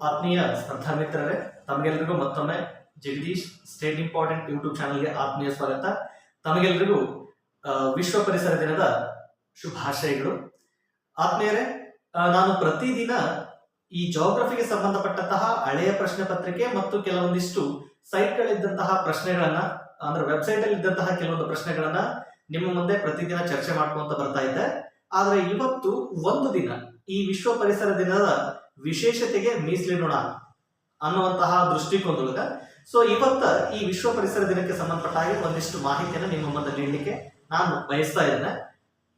ಆತ್ಮೀಯ ಸ್ಪರ್ಧಾ ಮಿತ್ರರೇ, ತಮಗೆಲ್ಲರಿಗೂ ಮತ್ತೊಮ್ಮೆ ಜಗದೀಶ್ ಸ್ಟೇಟ್ ಇಂಪಾರ್ಟೆಂಟ್ ಯೂಟ್ಯೂಬ್ ಚಾನಲ್ಗೆ ಆತ್ಮೀಯ ಸ್ವಾಗತ. ತಮಗೆಲ್ಲರಿಗೂ ವಿಶ್ವ ಪರಿಸರ ದಿನದ ಶುಭಾಶಯಗಳು. ಆತ್ಮೀಯರೇ, ನಾನು ಪ್ರತಿದಿನ ಈ ಜೋಗ್ರಫಿಗೆ ಸಂಬಂಧಪಟ್ಟಂತಹ ಹಳೆಯ ಪ್ರಶ್ನೆ ಪತ್ರಿಕೆ ಮತ್ತು ಕೆಲವೊಂದಿಷ್ಟು ಸೈಟ್ಗಳಿದ್ದಂತಹ ಪ್ರಶ್ನೆಗಳನ್ನ, ಅಂದ್ರೆ ವೆಬ್ಸೈಟ್ ಅಲ್ಲಿ ಇದ್ದಂತಹ ಕೆಲವೊಂದು ಪ್ರಶ್ನೆಗಳನ್ನ ನಿಮ್ಮ ಮುಂದೆ ಪ್ರತಿದಿನ ಚರ್ಚೆ ಮಾಡ್ಕೊಂತ ಬರ್ತಾ ಇದ್ದೆ. ಆದ್ರೆ ಇವತ್ತು ಒಂದು ದಿನ ಈ ವಿಶ್ವ ಪರಿಸರ ದಿನದ ವಿಶೇಷತೆಗೆ ಮೀಸಲಿಡೋಣ ಅನ್ನುವಂತಹ ದೃಷ್ಟಿಕೋನದೊಳಗ ಇವತ್ತ ಈ ವಿಶ್ವ ಪರಿಸರ ದಿನಕ್ಕೆ ಸಂಬಂಧಪಟ್ಟ ಹಾಗೆ ಒಂದಿಷ್ಟು ಮಾಹಿತಿಯನ್ನು ನಿಮ್ಮ ಮುಂದೆ ನೀಡಲಿಕ್ಕೆ ನಾನು ಬಯಸ್ತಾ ಇದ್ದೇನೆ.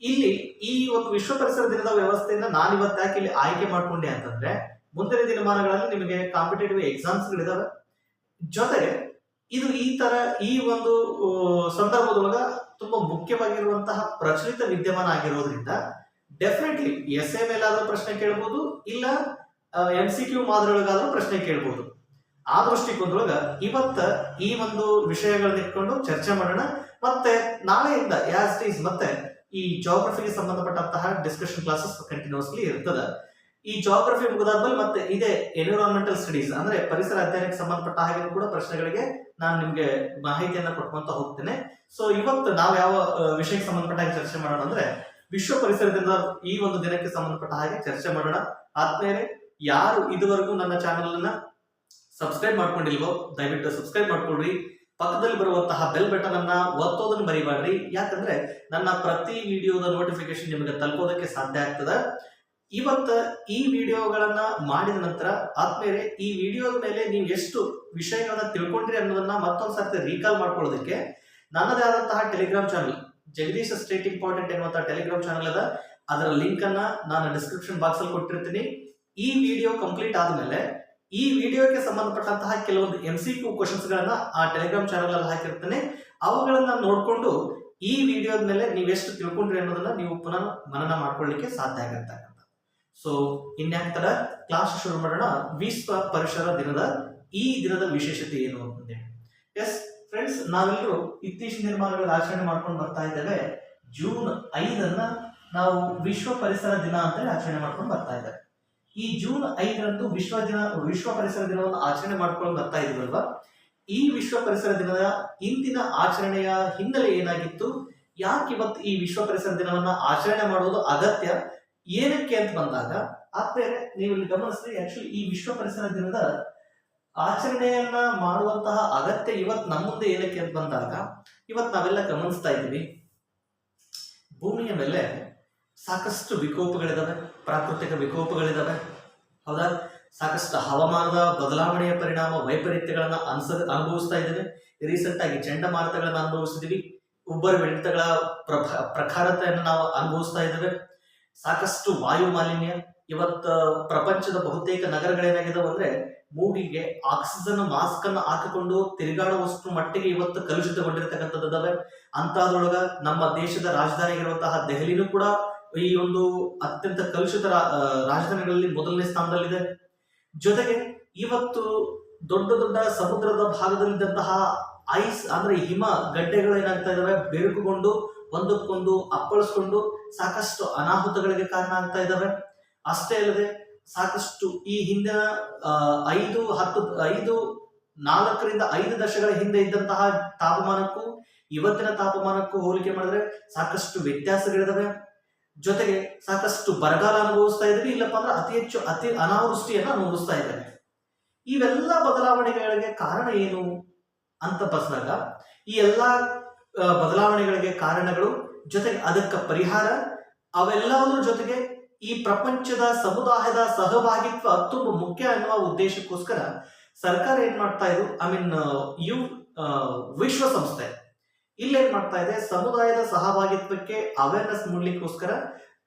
ಇಲ್ಲಿ ಈ ಒಂದು ವಿಶ್ವ ಪರಿಸರ ದಿನದ ವ್ಯವಸ್ಥೆಯನ್ನ ನಾನು ಇವತ್ತು ಯಾಕೆ ಇಲ್ಲಿ ಆಯ್ಕೆ ಮಾಡ್ಕೊಂಡೆ ಅಂತಂದ್ರೆ, ಮುಂದಿನ ದಿನಮಾನಗಳಲ್ಲಿ ನಿಮಗೆ ಕಾಂಪಿಟೇಟಿವ್ ಎಕ್ಸಾಮ್ಸ್ಗಳಿದಾವೆ, ಜೊತೆಗೆ ಇದು ಈ ಒಂದು ಸಂದರ್ಭದೊಳಗ ತುಂಬಾ ಮುಖ್ಯವಾಗಿರುವಂತಹ ಪ್ರಚಲಿತ ವಿದ್ಯಮಾನ ಆಗಿರೋದ್ರಿಂದ ಡೆಫಿನೆಟ್ಲಿ ಎಸ್ ಎ ಮೇಲಾದ್ರೂ ಪ್ರಶ್ನೆ ಕೇಳಬಹುದು, ಇಲ್ಲ MCQ ಮಾದರಿಯೊಳಗಾದ್ರೂ ಪ್ರಶ್ನೆ ಕೇಳಬಹುದು. ಆ ದೃಷ್ಟಿಕೋನದೊಳಗ ಇವತ್ತ ಈ ಒಂದು ವಿಷಯಗಳನ್ನ ಇಟ್ಕೊಂಡು ಚರ್ಚೆ ಮಾಡೋಣ. ಮತ್ತೆ ನಾಳೆಯಿಂದ ಆಸ್ ಇಟ್ ಈಸ್ ಮತ್ತೆ ಈ ಜಾಗ್ರಫಿಗೆ ಸಂಬಂಧಪಟ್ಟಂತಹ ಡಿಸ್ಕಷನ್ ಕ್ಲಾಸಸ್ ಕಂಟಿನ್ಯೂಸ್ಲಿ ಇರ್ತದೆ. ಈ ಜಾಗ್ರಫಿ ಮುಗಿದಾದ್ಮೇಲೆ ಮತ್ತೆ ಇದೇ ಎನ್ವಿರಾನ್ಮೆಂಟಲ್ ಸ್ಟಡೀಸ್ ಅಂದ್ರೆ ಪರಿಸರ ಅಧ್ಯಯನಕ್ಕೆ ಸಂಬಂಧಪಟ್ಟ ಹಾಗೆ ಕೂಡ ಪ್ರಶ್ನೆಗಳಿಗೆ ನಾನು ನಿಮ್ಗೆ ಮಾಹಿತಿಯನ್ನ ಕೊಟ್ಕೊಂತ ಹೋಗ್ತೇನೆ. ಇವತ್ತು ನಾವು ಯಾವ ವಿಷಯಕ್ಕೆ ಸಂಬಂಧಪಟ್ಟ ಹಾಗೆ ಚರ್ಚೆ ಮಾಡೋಣ ಅಂದ್ರೆ, ವಿಶ್ವ ಪರಿಸರದಿಂದ ಈ ಒಂದು ದಿನಕ್ಕೆ ಸಂಬಂಧಪಟ್ಟ ಹಾಗೆ ಚರ್ಚೆ ಮಾಡೋಣ. ಆದ್ಮೇಲೆ ಯಾರು ಇದುವರೆಗೂ ನನ್ನ ಚಾನೆಲ್ ಅನ್ನ ಸಬ್ಸ್ಕ್ರೈಬ್ ಮಾಡ್ಕೊಂಡಿಲ್ವೋ ದಯವಿಟ್ಟು ಸಬ್ಸ್ಕ್ರೈಬ್ ಮಾಡ್ಕೊಳ್ರಿ. ಪಕ್ಕದಲ್ಲಿ ಬರುವಂತಹ ಬೆಲ್ ಬಟನ್ ಅನ್ನ ಒತ್ತೋದನ್ನ ಮರಿಬೇಡ್ರಿ, ಯಾಕಂದ್ರೆ ನನ್ನ ಪ್ರತಿ ವಿಡಿಯೋದ ನೋಟಿಫಿಕೇಶನ್ ನಿಮಗೆ ತಲುಪೋದಕ್ಕೆ ಸಾಧ್ಯ ಆಗ್ತದೆ. ಇವತ್ತ ಈ ವಿಡಿಯೋಗಳನ್ನ ಮಾಡಿದ ನಂತರ ಆದ್ಮೇಲೆ ಈ ವಿಡಿಯೋದ ಮೇಲೆ ನೀವು ಎಷ್ಟು ವಿಷಯಗಳನ್ನ ತಿಳ್ಕೊಂಡ್ರಿ ಅನ್ನೋದನ್ನ ಮತ್ತೊಂದ್ಸರ್ತಿ ರೀಕಾಲ್ ಮಾಡ್ಕೊಳ್ಳೋದಕ್ಕೆ ನನ್ನದೇ ಆದಂತಹ Telegram channel Jagadish state important ಎನ್ನುವಂತಹ ಟೆಲಿಗ್ರಾಮ್ ಚಾನಲ್ ಅದ. ಅದರ ಲಿಂಕ್ ಅನ್ನ ನಾನು ಡಿಸ್ಕ್ರಿಪ್ಷನ್ ಬಾಕ್ಸ್ ಅಲ್ಲಿ ಕೊಟ್ಟಿರ್ತೀನಿ. ಈ ವಿಡಿಯೋ ಕಂಪ್ಲೀಟ್ ಆದ್ಮೇಲೆ ಈ ವಿಡಿಯೋಗೆ ಸಂಬಂಧಪಟ್ಟಂತಹ ಕೆಲವೊಂದು MCQ ಕ್ವಶನ್ಸ್ ಗಳನ್ನ ಆ ಟೆಲಿಗ್ರಾಮ್ ಚಾನಲ್ ಅಲ್ಲಿ ಹಾಕಿರ್ತೇನೆ. ಅವುಗಳನ್ನ ನೋಡ್ಕೊಂಡು ಈ ವಿಡಿಯೋದ ಮೇಲೆ ನೀವೆಷ್ಟು ತಿಳ್ಕೊಂಡ್ರಿ ಅನ್ನೋದನ್ನ ನೀವು ಪುನಃ ಮನನ ಮಾಡ್ಕೊಳ್ಳಿಕ್ಕೆ ಸಾಧ್ಯ ಆಗುತ್ತೆ. ಇನ್ಯಾಕ್ತರ ಕ್ಲಾಸ್ ಶುರು ಮಾಡೋಣ. ವಿಶ್ವ ಪರಿಸರ ದಿನದ ಈ ದಿನದ ವಿಶೇಷತೆ ಏನು ಅಂತಂದ್ರೆ, ಎಸ್ ಫ್ರೆಂಡ್ಸ್, ನಾವೆಲ್ಲರೂ ಇತ್ತೀಚಿನ ದಿನಮಾನಗಳಲ್ಲಿ ಆಚರಣೆ ಮಾಡ್ಕೊಂಡು ಬರ್ತಾ ಇದ್ದೇವೆ. ಜೂನ್ 5 ನಾವು ವಿಶ್ವ ಪರಿಸರ ದಿನ ಅಂತೇಳಿ ಆಚರಣೆ ಮಾಡ್ಕೊಂಡು ಬರ್ತಾ ಇದ್ದೇವೆ. ಈ ಜೂನ್ 5 ವಿಶ್ವ ಪರಿಸರ ದಿನವನ್ನು ಆಚರಣೆ ಮಾಡ್ಕೊಂಡು ಬರ್ತಾ ಇದೀವಲ್ವಾ. ಈ ವಿಶ್ವ ಪರಿಸರ ದಿನದ ಇಂದಿನ ಆಚರಣೆಯ ಹಿನ್ನೆಲೆ ಏನಾಗಿತ್ತು, ಯಾಕೆ ಇವತ್ತು ಈ ವಿಶ್ವ ಪರಿಸರ ದಿನವನ್ನ ಆಚರಣೆ ಮಾಡುವುದು ಅಗತ್ಯ, ಏನಕ್ಕೆ ಅಂತ ಬಂದಾಗ ಆದ್ಮೇಲೆ ನೀವು ಇಲ್ಲಿ ಗಮನಿಸಿದ್ರೆ ಆಕ್ಚುಲಿ ಈ ವಿಶ್ವ ಪರಿಸರ ದಿನದ ಆಚರಣೆಯನ್ನ ಮಾಡುವಂತಹ ಅಗತ್ಯ ಇವತ್ತು ನಮ್ಮ ಮುಂದೆ ಏನಕ್ಕೆ ಅಂತ ಬಂದಾಗ, ಇವತ್ತು ನಾವೆಲ್ಲ ಗಮನಿಸ್ತಾ ಇದ್ದೀವಿ ಭೂಮಿಯ ಮೇಲೆ ಸಾಕಷ್ಟು ವಿಕೋಪಗಳಿದಾವೆ, ಪ್ರಾಕೃತಿಕ ವಿಕೋಪಗಳಿದಾವೆ, ಹೌದಾ? ಸಾಕಷ್ಟು ಹವಾಮಾನದ ಬದಲಾವಣೆಯ ಪರಿಣಾಮ ವೈಪರೀತ್ಯಗಳನ್ನ ಅನುಭವಿಸ್ತಾ ಇದ್ದೇವೆ. ರೀಸೆಂಟ್ ಆಗಿ ಚಂಡಮಾರುತಗಳನ್ನ ಅನುಭವಿಸಿದೀವಿ, ಉಬ್ಬರ ಹಿಡಿತಗಳ ಪ್ರಖರತೆಯನ್ನು ನಾವು ಅನುಭವಿಸ್ತಾ ಇದ್ದೇವೆ. ಸಾಕಷ್ಟು ವಾಯು ಮಾಲಿನ್ಯ, ಇವತ್ತ ಪ್ರಪಂಚದ ಬಹುತೇಕ ನಗರಗಳೇನಾಗಿದಾವೆ ಅಂದ್ರೆ ಮೂಗಿಗೆ ಆಕ್ಸಿಜನ್ ಮಾಸ್ಕ್ ಅನ್ನು ಹಾಕಿಕೊಂಡು ತಿರುಗಾಡುವಷ್ಟು ಮಟ್ಟಿಗೆ ಇವತ್ತು ಕಲುಷಿತಗೊಂಡಿರ್ತಕ್ಕಂಥದ್ದಾವೆ. ಅಂತಹದ್ರೊಳಗ ನಮ್ಮ ದೇಶದ ರಾಜಧಾನಿ ಆಗಿರುವಂತಹ ದೆಹಲಿನೂ ಕೂಡ ಈ ಒಂದು ಅತ್ಯಂತ ಕಲುಷಿತ ರಾಜಧಾನಿಗಳಲ್ಲಿ ಮೊದಲನೇ ಸ್ಥಾನದಲ್ಲಿದೆ. ಜೊತೆಗೆ ಇವತ್ತು ದೊಡ್ಡ ದೊಡ್ಡ ಸಮುದ್ರದ ಭಾಗದಲ್ಲಿದ್ದಂತಹ ಐಸ್ ಅಂದ್ರೆ ಹಿಮ ಗಡ್ಡೆಗಳು ಏನಾಗ್ತಾ ಇದಾವೆ, ಬೆರುಕುಗೊಂಡು ಒಂದಕ್ಕೊಂದು ಅಪ್ಪಳಿಸ್ಕೊಂಡು ಸಾಕಷ್ಟು ಅನಾಹುತಗಳಿಗೆ ಕಾರಣ ಆಗ್ತಾ ಇದ್ದಾವೆ. ಅಷ್ಟೇ ಅಲ್ಲದೆ ಸಾಕಷ್ಟು ಈ ಹಿಂದಿನ 4-5 ದಶಕಗಳ ಹಿಂದೆ ಇದ್ದಂತಹ ತಾಪಮಾನಕ್ಕೂ ಇವತ್ತಿನ ತಾಪಮಾನಕ್ಕೂ ಹೋಲಿಕೆ ಮಾಡಿದ್ರೆ ಸಾಕಷ್ಟು ವ್ಯತ್ಯಾಸಗಳಿದಾವೆ. ಜೊತೆಗೆ ಸಾಕಷ್ಟು ಬರಗಾಲ ಅನುಭವಿಸ್ತಾ ಇದ್ದೀವಿ, ಇಲ್ಲಪ್ಪ ಅಂದ್ರೆ ಅತಿ ಅನಾವೃಷ್ಟಿಯನ್ನ ಅನುಭವಿಸ್ತಾ ಇದ್ದೇವೆ. ಇವೆಲ್ಲ ಬದಲಾವಣೆಗಳಿಗೆ ಕಾರಣ ಏನು ಅಂತ ಬಂದಾಗ, ಈ ಎಲ್ಲಾ ಬದಲಾವಣೆಗಳಿಗೆ ಕಾರಣಗಳು, ಜೊತೆಗೆ ಅದಕ್ಕೆ ಪರಿಹಾರ, ಅವೆಲ್ಲದರ ಜೊತೆಗೆ ಈ ಪ್ರಪಂಚದ ಸಮುದಾಯದ ಸಹಭಾಗಿತ್ವ ತುಂಬಾ ಮುಖ್ಯ ಅನ್ನುವ ಉದ್ದೇಶಕ್ಕೋಸ್ಕರ ಸರ್ಕಾರ ಏನ್ ಮಾಡ್ತಾ ಇದ್ರು, ವಿಶ್ವಸಂಸ್ಥೆ ಇಲ್ಲೇನ್ ಮಾಡ್ತಾ ಇದೆ, ಸಮುದಾಯದ ಸಹಭಾಗಿತ್ವಕ್ಕೆ ಅವೇರ್ನೆಸ್ ಮೂಡಲಿಕ್ಕೋಸ್ಕರ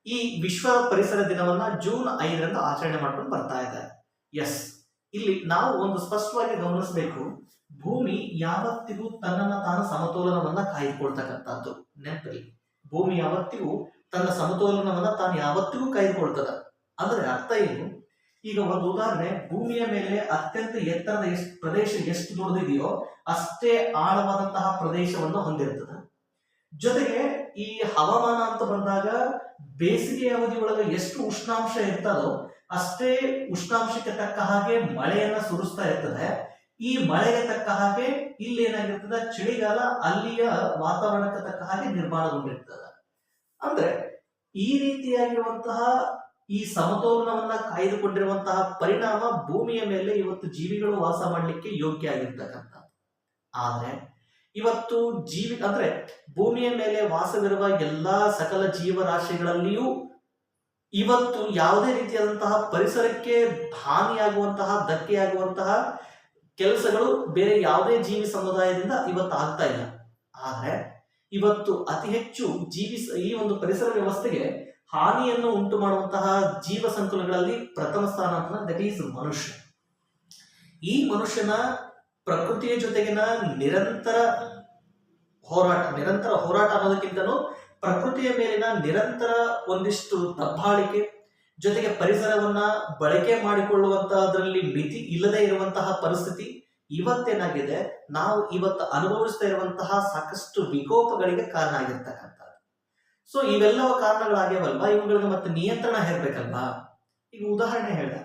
ಈ ವಿಶ್ವ ಪರಿಸರ ದಿನವನ್ನ ಜೂನ್ 5 ಆಚರಣೆ ಮಾಡ್ಕೊಂಡು ಬರ್ತಾ ಇದೆ. ಎಸ್, ಇಲ್ಲಿ ನಾವು ಒಂದು ಸ್ಪಷ್ಟವಾಗಿ ಗಮನಿಸಬೇಕು, ಭೂಮಿ ಯಾವತ್ತಿಗೂ ತನ್ನನ್ನ ತಾನು ಸಮತೋಲನವನ್ನ ಕಾಯ್ದುಕೊಳ್ತಕ್ಕಂಥದ್ದು. ನೆನಪಲ್ಲಿ, ಭೂಮಿ ಯಾವತ್ತಿಗೂ ತನ್ನ ಸಮತೋಲನವನ್ನ ತಾನು ಯಾವತ್ತಿಗೂ ಕಾಯ್ದುಕೊಳ್ತದ. ಅಂದ್ರೆ ಅರ್ಥ ಏನು? ಈಗ ಒಂದು ಉದಾಹರಣೆ, ಭೂಮಿಯ ಮೇಲೆ ಅತ್ಯಂತ ಎತ್ತರದ ಪ್ರದೇಶ ಎಷ್ಟು ದೊಡ್ಡದಿದೆಯೋ ಅಷ್ಟೇ ಆಳವಾದಂತಹ ಪ್ರದೇಶವನ್ನು ಹೊಂದಿರ್ತದೆ. ಜೊತೆಗೆ ಈ ಹವಾಮಾನ ಅಂತ ಬಂದಾಗ ಬೇಸಿಗೆ ಅವಧಿ ಒಳಗೆ ಎಷ್ಟು ಉಷ್ಣಾಂಶ ಇರ್ತದೋ ಅಷ್ಟೇ ಉಷ್ಣಾಂಶಕ್ಕೆ ತಕ್ಕ ಹಾಗೆ ಮಳೆಯನ್ನ ಸುರಿಸ್ತಾ ಇರ್ತದೆ. ಈ ಮಳೆಗೆ ತಕ್ಕ ಹಾಗೆ ಇಲ್ಲಿ ಏನಾಗಿರ್ತದೆ, ಚಳಿಗಾಲ ಅಲ್ಲಿಯ ವಾತಾವರಣಕ್ಕೆ ತಕ್ಕ ಹಾಗೆ ನಿರ್ಮಾಣಗೊಂಡಿರ್ತದೆ. ಅಂದ್ರೆ ಈ ರೀತಿಯಾಗಿರುವಂತಹ ಈ ಸಮತೋಲನವನ್ನ ಕಾಯ್ದುಕೊಂಡಿರುವಂತಹ ಪರಿಣಾಮ ಭೂಮಿಯ ಮೇಲೆ ಇವತ್ತು ಜೀವಿಗಳು ವಾಸ ಮಾಡಲಿಕ್ಕೆ ಯೋಗ್ಯ ಆಗಿರ್ತಕ್ಕಂಥ. ಆದ್ರೆ ಇವತ್ತು ಅಂದ್ರೆ ಭೂಮಿಯ ಮೇಲೆ ವಾಸವಿರುವ ಎಲ್ಲಾ ಸಕಲ ಜೀವರಾಶಿಗಳಲ್ಲಿಯೂ ಇವತ್ತು ಯಾವುದೇ ರೀತಿಯಾದಂತಹ ಪರಿಸರಕ್ಕೆ ಹಾನಿಯಾಗುವಂತಹ, ಧಕ್ಕೆಯಾಗುವಂತಹ ಕೆಲಸಗಳು ಬೇರೆ ಯಾವುದೇ ಜೀವಿ ಸಮುದಾಯದಿಂದ ಇವತ್ತು ಆಗ್ತಾ ಇಲ್ಲ. ಆದ್ರೆ ಇವತ್ತು ಅತಿ ಹೆಚ್ಚು ಈ ಒಂದು ಪರಿಸರ ವ್ಯವಸ್ಥೆಗೆ ಹಾನಿಯನ್ನು ಉಂಟು ಮಾಡುವಂತಹ ಜೀವ ಸಂಕುಲಗಳಲ್ಲಿ ಪ್ರಥಮ ಸ್ಥಾನ ಅಂತ ದಟ್ ಈಸ್ ಮನುಷ್ಯ. ಈ ಮನುಷ್ಯನ ಪ್ರಕೃತಿಯ ಜೊತೆಗಿನ ನಿರಂತರ ಹೋರಾಟ ಅನ್ನೋದಕ್ಕಿಂತನೂ ಪ್ರಕೃತಿಯ ಮೇಲಿನ ನಿರಂತರ ಒಂದಿಷ್ಟು ದಬ್ಬಾಳಿಕೆ ಜೊತೆಗೆ ಪರಿಸರವನ್ನ ಬಳಕೆ ಮಾಡಿಕೊಳ್ಳುವಂತಹದ್ರಲ್ಲಿ ಮಿತಿ ಇಲ್ಲದೆ ಇರುವಂತಹ ಪರಿಸ್ಥಿತಿ ಇವತ್ತೇನಾಗಿದೆ, ನಾವು ಇವತ್ತು ಅನುಭವಿಸ್ತಾ ಇರುವಂತಹ ಸಾಕಷ್ಟು ವಿಕೋಪಗಳಿಗೆ ಕಾರಣ ಆಗಿರ್ತಕ್ಕಂಥದ್ದು. ಸೊ ಇವೆಲ್ಲವ ಕಾರಣಗಳಾಗ್ಯವಲ್ವಾ, ಇವುಗಳಿಗೆ ಮತ್ತೆ ನಿಯಂತ್ರಣ ಹೇರ್ಬೇಕಲ್ವಾ. ಈಗ ಉದಾಹರಣೆ ಹೇಳಿದೆ,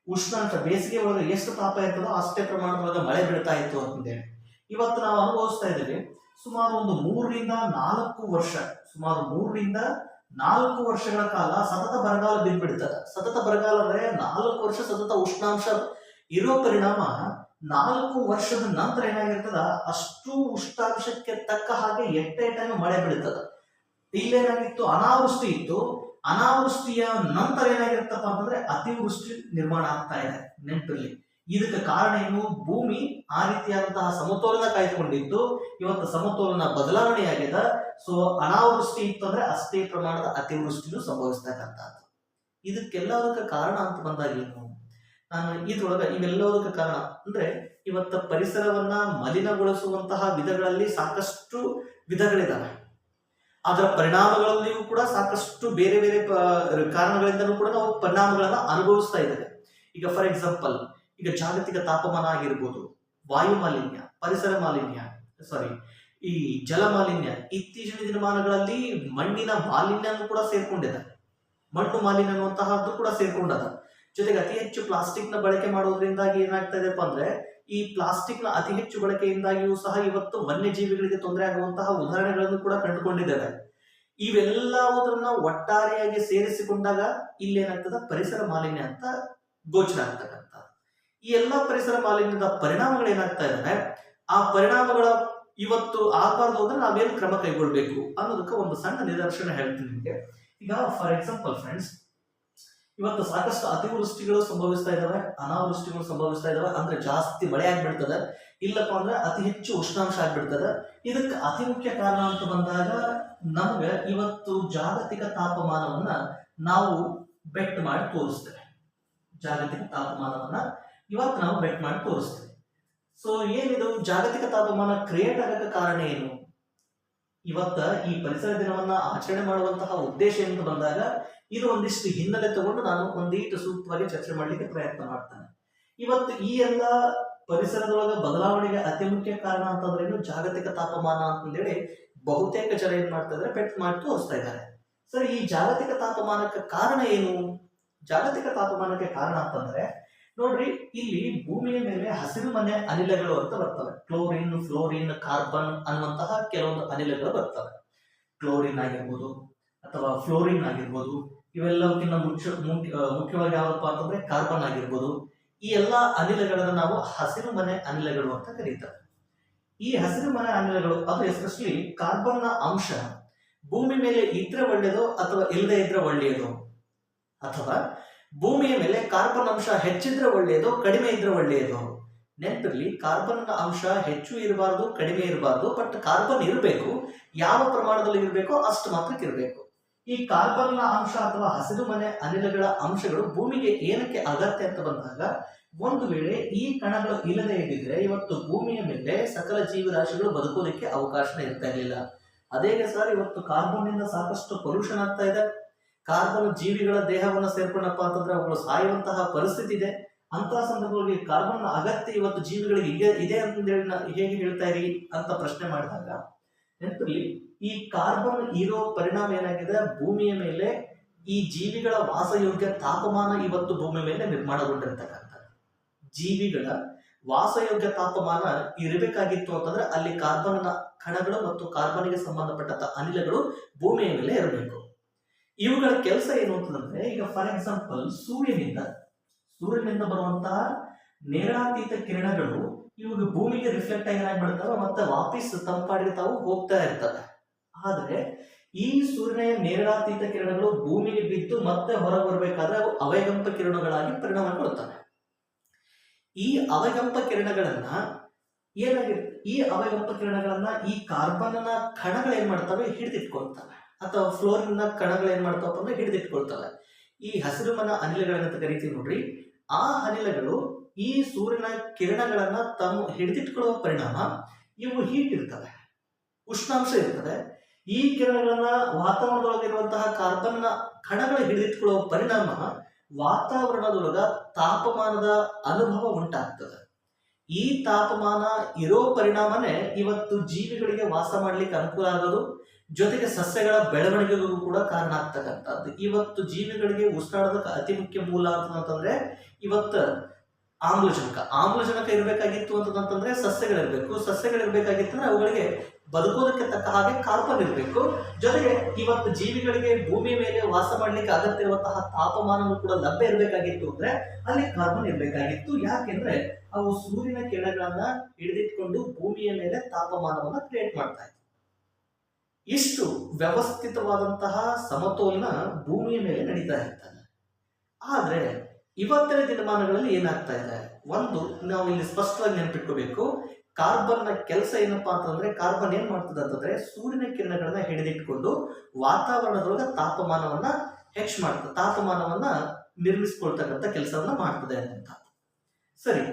ಉಷ್ಣಾಂಶ ಬೇಸಿಗೆ ಒಳಗೆ ಎಷ್ಟು ತಾಪ ಇರ್ತದೋ ಅಷ್ಟೇ ಪ್ರಮಾಣದೊಳಗೆ ಮಳೆ ಬೀಳ್ತಾ ಇತ್ತು ಅಂತಂದೇಳಿ ಇವತ್ತು ನಾವು ಅನುಭವಿಸ್ತಾ ಇದ್ದೀವಿ. ಸುಮಾರು ಒಂದು 3 ರಿಂದ 4 ವರ್ಷ, ಸುಮಾರು 3 ರಿಂದ 4 ವರ್ಷಗಳ ಕಾಲ ಸತತ ಬರಗಾಲ ಬಿದ್ದ್ಬಿಡ್ತದೆ. ಸತತ ಬರಗಾಲ ಅಂದ್ರೆ 4 ವರ್ಷ ಸತತ ಉಷ್ಣಾಂಶ ಇರೋ ಪರಿಣಾಮ 4 ವರ್ಷದ ನಂತರ ಏನಾಗಿರ್ತದ, ಅಷ್ಟು ಉಷ್ಣಾಂಶಕ್ಕೆ ತಕ್ಕ ಹಾಗೆ ಎಟ್ಟೆ ಟೈಮ್ ಮಳೆ ಬೀಳ್ತದ. ಇಲ್ಲೇನಾಗಿತ್ತು, ಅನಾವೃಷ್ಟಿ ಇತ್ತು. ಅನಾವೃಷ್ಟಿಯ ನಂತರ ಏನಾಗಿರುತ್ತಪ್ಪ ಅಂತಂದ್ರೆ ಅತಿವೃಷ್ಟಿ ನಿರ್ಮಾಣ ಆಗ್ತಾ ಇದೆ. ನೆನಪಿರ್ಲಿ, ಇದಕ್ಕೆ ಕಾರಣ ಏನು, ಭೂಮಿ ಆ ರೀತಿಯಾದಂತಹ ಸಮತೋಲನ ಕಾಯ್ದುಕೊಂಡಿದ್ದು ಇವತ್ತು ಸಮತೋಲನ ಬದಲಾವಣೆಯಾಗಿದೆ. ಸೊ ಅನಾವೃಷ್ಟಿ ಇತ್ತು ಅಂದ್ರೆ ಅಷ್ಟೇ ಪ್ರಮಾಣದ ಅತಿವೃಷ್ಟಿನೂ ಸಂಭವಿಸ್ತಕ್ಕಂಥದ್ದು. ಇದಕ್ಕೆಲ್ಲದಕ್ಕೆ ಕಾರಣ ಅಂತ ಬಂದಾಗ ಏನು, ನಾನು ಇದ್ರೊಳಗ ಇವೆಲ್ಲದಕ್ಕೆ ಕಾರಣ ಅಂದ್ರೆ ಇವತ್ತ ಪರಿಸರವನ್ನ ಮಲಿನಗೊಳಿಸುವಂತಹ ವಿಧಗಳಲ್ಲಿ ಸಾಕಷ್ಟು ವಿಧಗಳಿದಾವೆ. ಅದರ ಪರಿಣಾಮಗಳಲ್ಲಿಯೂ ಕೂಡ ಸಾಕಷ್ಟು ಬೇರೆ ಬೇರೆ ಕಾರಣಗಳಿಂದಲೂ ಕೂಡ ನಾವು ಪರಿಣಾಮಗಳನ್ನ ಅನುಭವಿಸ್ತಾ ಇದ್ದೇವೆ. ಈಗ ಫಾರ್ ಎಕ್ಸಾಂಪಲ್, ಈಗ ಜಾಗತಿಕ ತಾಪಮಾನ ಆಗಿರ್ಬೋದು, ವಾಯು ಮಾಲಿನ್ಯ, ಪರಿಸರ ಮಾಲಿನ್ಯ, ಈ ಜಲ ಮಾಲಿನ್ಯ, ಇತ್ತೀಚಿನ ದಿನಮಾನಗಳಲ್ಲಿ ಮಣ್ಣಿನ ಮಾಲಿನ್ಯನೂ ಕೂಡ ಸೇರ್ಕೊಂಡಿದೆ. ಮಣ್ಣು ಮಾಲಿನ್ಯ ಅನ್ನುವಂತಹದ್ದು ಕೂಡ ಸೇರ್ಕೊಂಡದ. ಜೊತೆಗೆ ಅತಿ ಹೆಚ್ಚು ಪ್ಲಾಸ್ಟಿಕ್ ನ ಬಳಕೆ ಮಾಡೋದ್ರಿಂದಾಗಿ ಏನಾಗ್ತಾ ಇದೆಪ್ಪ ಅಂದ್ರೆ, ಈ ಪ್ಲಾಸ್ಟಿಕ್ ನ ಅತಿ ಹೆಚ್ಚು ಬಳಕೆಯಿಂದಾಗಿಯೂ ಸಹ ಇವತ್ತು ವನ್ಯಜೀವಿಗಳಿಗೆ ತೊಂದರೆ ಆಗುವಂತಹ ಉದಾಹರಣೆಗಳನ್ನು ಕೂಡ ಕಂಡುಕೊಂಡಿದ್ದೇವೆ. ಇವೆಲ್ಲವುದನ್ನ ಒಟ್ಟಾರೆಯಾಗಿ ಸೇರಿಸಿಕೊಂಡಾಗ ಇಲ್ಲೇನಾಗ್ತದ, ಪರಿಸರ ಮಾಲಿನ್ಯ ಅಂತ ಗೋಚರ ಆಗ್ತಕ್ಕಂಥ. ಈ ಎಲ್ಲಾ ಪರಿಸರ ಮಾಲಿನ್ಯದ ಪರಿಣಾಮಗಳು ಏನಾಗ್ತಾ ಇದ್ದಾವೆ, ಆ ಪರಿಣಾಮಗಳ ಇವತ್ತು ಆಗಬಾರ್ದು ಅಂದ್ರೆ ನಾವೇನು ಕ್ರಮ ಕೈಗೊಳ್ಬೇಕು ಅನ್ನೋದಕ್ಕೆ ಒಂದು ಸಣ್ಣ ನಿದರ್ಶನ ಹೇಳ್ತೀನಿ ನಿಮಗೆ. ಈಗ ಫಾರ್ ಎಕ್ಸಾಂಪಲ್ ಫ್ರೆಂಡ್ಸ್, ಇವತ್ತು ಸಾಕಷ್ಟು ಅತಿವೃಷ್ಟಿಗಳು ಸಂಭವಿಸ್ತಾ ಇದಾವೆ, ಅನಾವೃಷ್ಟಿಗಳು ಸಂಭವಿಸ್ತಾ ಇದಾವೆ. ಅಂದ್ರೆ ಜಾಸ್ತಿ ಮಳೆ ಆಗ್ಬಿಡ್ತದೆ, ಇಲ್ಲಪ್ಪ ಅಂದ್ರೆ ಅತಿ ಹೆಚ್ಚು ಉಷ್ಣಾಂಶ ಆಗ್ಬಿಡ್ತದೆ. ಇದಕ್ಕೆ ಅತಿ ಮುಖ್ಯ ಕಾರಣ ಅಂತ ಬಂದಾಗ ನಮ್ಗೆ ಇವತ್ತು ಜಾಗತಿಕ ತಾಪಮಾನವನ್ನ ನಾವು ಬೆಟ್ ಮಾಡಿ ತೋರಿಸ್ತೇವೆ. ಜಾಗತಿಕ ತಾಪಮಾನವನ್ನ ಇವತ್ತು ನಾವು ಬೆಟ್ ಮಾಡಿ ತೋರಿಸ್ತೇವೆ. ಸೊ ಏನಿದು ಜಾಗತಿಕ ತಾಪಮಾನ ಕ್ರಿಯೇಟ್ ಆಗಕ್ಕೆ ಕಾರಣ ಏನು? ಇವತ್ತ ಈ ಪರಿಸರ ದಿನವನ್ನ ಆಚರಣೆ ಮಾಡುವಂತಹ ಉದ್ದೇಶ ಎಂದು ಬಂದಾಗ ಇದು ಒಂದಿಷ್ಟು ಹಿನ್ನೆಲೆ ತಗೊಂಡು ನಾನು ಒಂದೀಟು ಸೂಕ್ತವಾಗಿ ಚರ್ಚೆ ಮಾಡಲಿಕ್ಕೆ ಪ್ರಯತ್ನ ಮಾಡ್ತೇನೆ. ಇವತ್ತು ಈ ಎಲ್ಲ ಪರಿಸರದೊಳಗ ಬದಲಾವಣೆಗೆ ಅತಿ ಮುಖ್ಯ ಕಾರಣ ಅಂತಂದ್ರೆ ಏನು, ಜಾಗತಿಕ ತಾಪಮಾನ ಅಂತಂದೇಳಿ ಬಹುತೇಕ ಜನ ಏನ್ ಮಾಡ್ತಾ ಇದ್ದಾರೆ, ಬೆಟ್ ಮಾಡಿ ತೋರಿಸ್ತಾ ಇದ್ದಾರೆ. ಸರಿ, ಈ ಜಾಗತಿಕ ತಾಪಮಾನಕ್ಕೆ ಕಾರಣ ಏನು? ಜಾಗತಿಕ ತಾಪಮಾನಕ್ಕೆ ಕಾರಣ ಅಂತಂದ್ರೆ ನೋಡ್ರಿ, ಇಲ್ಲಿ ಭೂಮಿಯ ಮೇಲೆ ಹಸಿರು ಮನೆ ಅನಿಲಗಳು ಅಂತ ಬರ್ತವೆ. ಕ್ಲೋರಿನ್, ಫ್ಲೋರಿನ್, ಕಾರ್ಬನ್ ಅನ್ನುವಂತಹ ಕೆಲವೊಂದು ಅನಿಲಗಳು ಬರ್ತವೆ. ಕ್ಲೋರಿನ್ ಆಗಿರ್ಬೋದು ಅಥವಾ ಫ್ಲೋರಿನ್ ಆಗಿರ್ಬೋದು, ಇವೆಲ್ಲಕ್ಕಿಂತ ಮುಖ್ಯವಾಗಿ ಯಾವಪ್ಪ ಅಂತಂದ್ರೆ ಕಾರ್ಬನ್ ಆಗಿರ್ಬೋದು. ಈ ಎಲ್ಲಾ ಅನಿಲಗಳನ್ನ ನಾವು ಹಸಿರು ಮನೆ ಅನಿಲಗಳು ಅಂತ ಕರೀತಾರೆ. ಈ ಹಸಿರು ಮನೆ ಅನಿಲಗಳು, ಅದು ಎಸ್ಪೆಷಲಿ ಕಾರ್ಬನ್ ನ ಅಂಶ ಭೂಮಿ ಮೇಲೆ ಇದ್ರೆ ಒಳ್ಳೆಯದು ಅಥವಾ ಇಲ್ಲದೆ ಇದ್ರೆ ಒಳ್ಳೆಯದು, ಅಥವಾ ಭೂಮಿಯ ಮೇಲೆ ಕಾರ್ಬನ್ ಅಂಶ ಹೆಚ್ಚಿದ್ರೆ ಒಳ್ಳೆಯದು, ಕಡಿಮೆ ಇದ್ರೆ ಒಳ್ಳೆಯದು. ನೆನಪಿರ್ಲಿ, ಕಾರ್ಬನ್ ಅಂಶ ಹೆಚ್ಚು ಇರಬಾರ್ದು, ಕಡಿಮೆ ಇರಬಾರ್ದು, ಬಟ್ ಕಾರ್ಬನ್ ಇರಬೇಕು. ಯಾವ ಪ್ರಮಾಣದಲ್ಲಿ ಇರಬೇಕೋ ಅಷ್ಟು ಮಾತ್ರಕ್ಕೆ ಇರಬೇಕು. ಈ ಕಾರ್ಬನ್ ಅಂಶ ಅಥವಾ ಹಸಿರು ಮನೆ ಅನಿಲಗಳ ಅಂಶಗಳು ಭೂಮಿಗೆ ಏನಕ್ಕೆ ಅಗತ್ಯ ಅಂತ ಬಂದಾಗ, ಒಂದು ವೇಳೆ ಈ ಕಣಗಳು ಇಲ್ಲದೆ ಇದ್ದಿದ್ರೆ ಇವತ್ತು ಭೂಮಿಯ ಮೇಲೆ ಸಕಲ ಜೀವರಾಶಿಗಳು ಬದುಕೋದಕ್ಕೆ ಅವಕಾಶನೇ ಇರ್ತಾ ಇರಲಿಲ್ಲ. ಅದೇ ಸರ್, ಇವತ್ತು ಕಾರ್ಬನ್ ಇಂದ ಸಾಕಷ್ಟು ಪೊಲ್ಯೂಷನ್ ಆಗ್ತಾ ಇದೆ. ಕಾರ್ಬನ್ ಜೀವಿಗಳ ದೇಹವನ್ನ ಸೇರ್ಕೊಂಡಪ್ಪ ಅಂತಂದ್ರೆ ಅವುಗಳು ಸಾಯುವಂತಹ ಪರಿಸ್ಥಿತಿ ಇದೆ. ಅಂತಹ ಸಂದರ್ಭದಲ್ಲಿ ಕಾರ್ಬನ್ ಅಗತ್ಯ ಇವತ್ತು ಜೀವಿಗಳಿಗೆ ಇದೆ ಅಂತಂದೇಳಿ ಹೇಗೆ ಹೇಳ್ತಾ ಇರಿ ಅಂತ ಪ್ರಶ್ನೆ ಮಾಡಿದಾಗ ನೆನಪಿರ್ಲಿ, ಈ ಕಾರ್ಬನ್ ಇರೋ ಪರಿಣಾಮ ಏನಾಗಿದೆ, ಭೂಮಿಯ ಮೇಲೆ ಈ ಜೀವಿಗಳ ವಾಸಯೋಗ್ಯ ತಾಪಮಾನ ಇವತ್ತು ಭೂಮಿ ಮೇಲೆ ನಿರ್ಮಾಣಗೊಂಡಿರ್ತಕ್ಕಂಥ ಜೀವಿಗಳ ವಾಸಯೋಗ್ಯ ತಾಪಮಾನ ಇರಬೇಕಾಗಿತ್ತು ಅಂತಂದ್ರೆ ಅಲ್ಲಿ ಕಾರ್ಬನ್ನ ಕಣಗಳು ಮತ್ತು ಕಾರ್ಬನ್ಗೆ ಸಂಬಂಧಪಟ್ಟಂತ ಅನಿಲಗಳು ಭೂಮಿಯ ಮೇಲೆ ಇರಬೇಕು. ಇವುಗಳ ಕೆಲಸ ಏನು ಅಂತಂದ್ರೆ, ಈಗ ಫಾರ್ ಎಕ್ಸಾಂಪಲ್ ಸೂರ್ಯನಿಂದ ಬರುವಂತಹ ನೇರಳಾತೀತ ಕಿರಣಗಳು ಇವಾಗ ಭೂಮಿಗೆ ರಿಫ್ಲೆಕ್ಟ್ ಆಗಿ ಏನಾಗ್ಬಿಡ್ತಾವೆ ಮತ್ತೆ ವಾಪಸ್ ತಂಪಾಡಿಗೆ ತಾವು ಹೋಗ್ತಾ ಇರ್ತವೆ. ಆದ್ರೆ ಈ ಸೂರ್ಯನ ನೇರಳಾತೀತ ಕಿರಣಗಳು ಭೂಮಿಗೆ ಬಿದ್ದು ಮತ್ತೆ ಹೊರಗೆ ಬರಬೇಕಾದ್ರೆ ಅವು ಅವಯಗಂಪ ಕಿರಣಗಳಾಗಿ ಪರಿಣಾಮ ಕೊಡುತ್ತವೆ. ಈ ಅವಯಗಂಪ ಕಿರಣಗಳನ್ನ ಈ ಕಾರ್ಬನ್ನ ಕಣಗಳು ಏನ್ ಮಾಡ್ತವೆ, ಹಿಡಿದಿಟ್ಕೊಳ್ತವೆ. ಅಥವಾ ಫ್ಲೋರಿನ್ ಕಣಗಳು ಏನ್ ಮಾಡ್ತಾವಪ್ಪ ಅಂದ್ರೆ ಹಿಡಿದಿಟ್ಕೊಳ್ತವೆ. ಈ ಹಸಿರು ಮನ ಅನಿಲಗಳನ್ನ ಕರಿತೀವಿ ನೋಡ್ರಿ, ಆ ಅನಿಲಗಳು ಈ ಸೂರ್ಯನ ಕಿರಣಗಳನ್ನ ತಮ್ಮ ಹಿಡಿದಿಟ್ಕೊಳ್ಳುವ ಪರಿಣಾಮ ಇವು ಹೀಟ್ ಇರ್ತವೆ, ಉಷ್ಣಾಂಶ ಇರ್ತದೆ. ಈ ಕಿರಣಗಳನ್ನ ವಾತಾವರಣದೊಳಗಿರುವಂತಹ ಕಾರ್ಬನ್ನ ಕಣಗಳು ಹಿಡಿದಿಟ್ಕೊಳ್ಳುವ ಪರಿಣಾಮ ವಾತಾವರಣದೊಳಗ ತಾಪಮಾನದ ಅನುಭವ ಉಂಟಾಗ್ತದೆ. ಈ ತಾಪಮಾನ ಇರೋ ಪರಿಣಾಮನೇ ಇವತ್ತು ಜೀವಿಗಳಿಗೆ ವಾಸ ಮಾಡ್ಲಿಕ್ಕೆ ಅನುಕೂಲ ಆಗೋದು, ಜೊತೆಗೆ ಸಸ್ಯಗಳ ಬೆಳವಣಿಗೆಗೂ ಕೂಡ ಕಾರಣ ಆಗ್ತಕ್ಕಂಥದ್ದು. ಇವತ್ತು ಜೀವಿಗಳಿಗೆ ಉಸಿರಾಡೋದಕ್ಕೆ ಅತಿ ಮುಖ್ಯ ಮೂಲ ಅಂತಂದ್ರೆ ಇವತ್ತು ಆಮ್ಲಜನಕ ಇರಬೇಕಾಗಿತ್ತು ಅಂತಂದ್ರೆ ಸಸ್ಯಗಳಿರ್ಬೇಕಾಗಿತ್ತಂದ್ರೆ ಅವುಗಳಿಗೆ ಬದುಕೋದಕ್ಕೆ ತಕ್ಕ ಹಾಗೆ ಕಾರ್ಬನ್ ಇರಬೇಕು. ಜೊತೆಗೆ ಇವತ್ತು ಜೀವಿಗಳಿಗೆ ಭೂಮಿಯ ಮೇಲೆ ವಾಸ ಮಾಡ್ಲಿಕ್ಕೆ ಅಗತ್ಯ ಇರುವಂತಹ ತಾಪಮಾನವೂ ಕೂಡ ಲಭ್ಯ ಇರಬೇಕಾಗಿತ್ತು ಅಂದ್ರೆ ಅಲ್ಲಿ ಕಾರ್ಬನ್ ಇರಬೇಕಾಗಿತ್ತು. ಯಾಕೆಂದ್ರೆ ಅವು ಸೂರ್ಯನ ಕಿರಣಗಳನ್ನ ಹಿಡಿದಿಟ್ಕೊಂಡು ಭೂಮಿಯ ಮೇಲೆ ತಾಪಮಾನವನ್ನ ಕ್ರಿಯೇಟ್ ಮಾಡ್ತಾ ಇತ್ತು. ಇಷ್ಟು ವ್ಯವಸ್ಥಿತವಾದಂತಹ ಸಮತೋಲನ ಭೂಮಿಯ ಮೇಲೆ ನಡೀತಾ ಇರ್ತದೆ. ಆದ್ರೆ ಇವತ್ತಿನ ದಿನಮಾನಗಳಲ್ಲಿ ಏನಾಗ್ತಾ ಇದೆ, ಒಂದು ನಾವು ಇಲ್ಲಿ ಸ್ಪಷ್ಟವಾಗಿ ನೆನಪಿಟ್ಕೋಬೇಕು, ಕಾರ್ಬನ್ನ ಕೆಲಸ ಏನಪ್ಪಾ ಅಂತಂದ್ರೆ, ಕಾರ್ಬನ್ ಏನ್ ಮಾಡ್ತದೆ ಅಂತಂದ್ರೆ ಸೂರ್ಯನ ಕಿರಣಗಳನ್ನ ಹಿಡಿದಿಟ್ಕೊಂಡು ವಾತಾವರಣದೊಳಗೆ ತಾಪಮಾನವನ್ನ ಮಾಡ್ತದೆ, ತಾಪಮಾನವನ್ನ ನಿರ್ಮಿಸಿಕೊಳ್ತಕ್ಕಂಥ ಕೆಲಸವನ್ನ ಮಾಡ್ತದೆ ಅಂತ. ಸರಿ,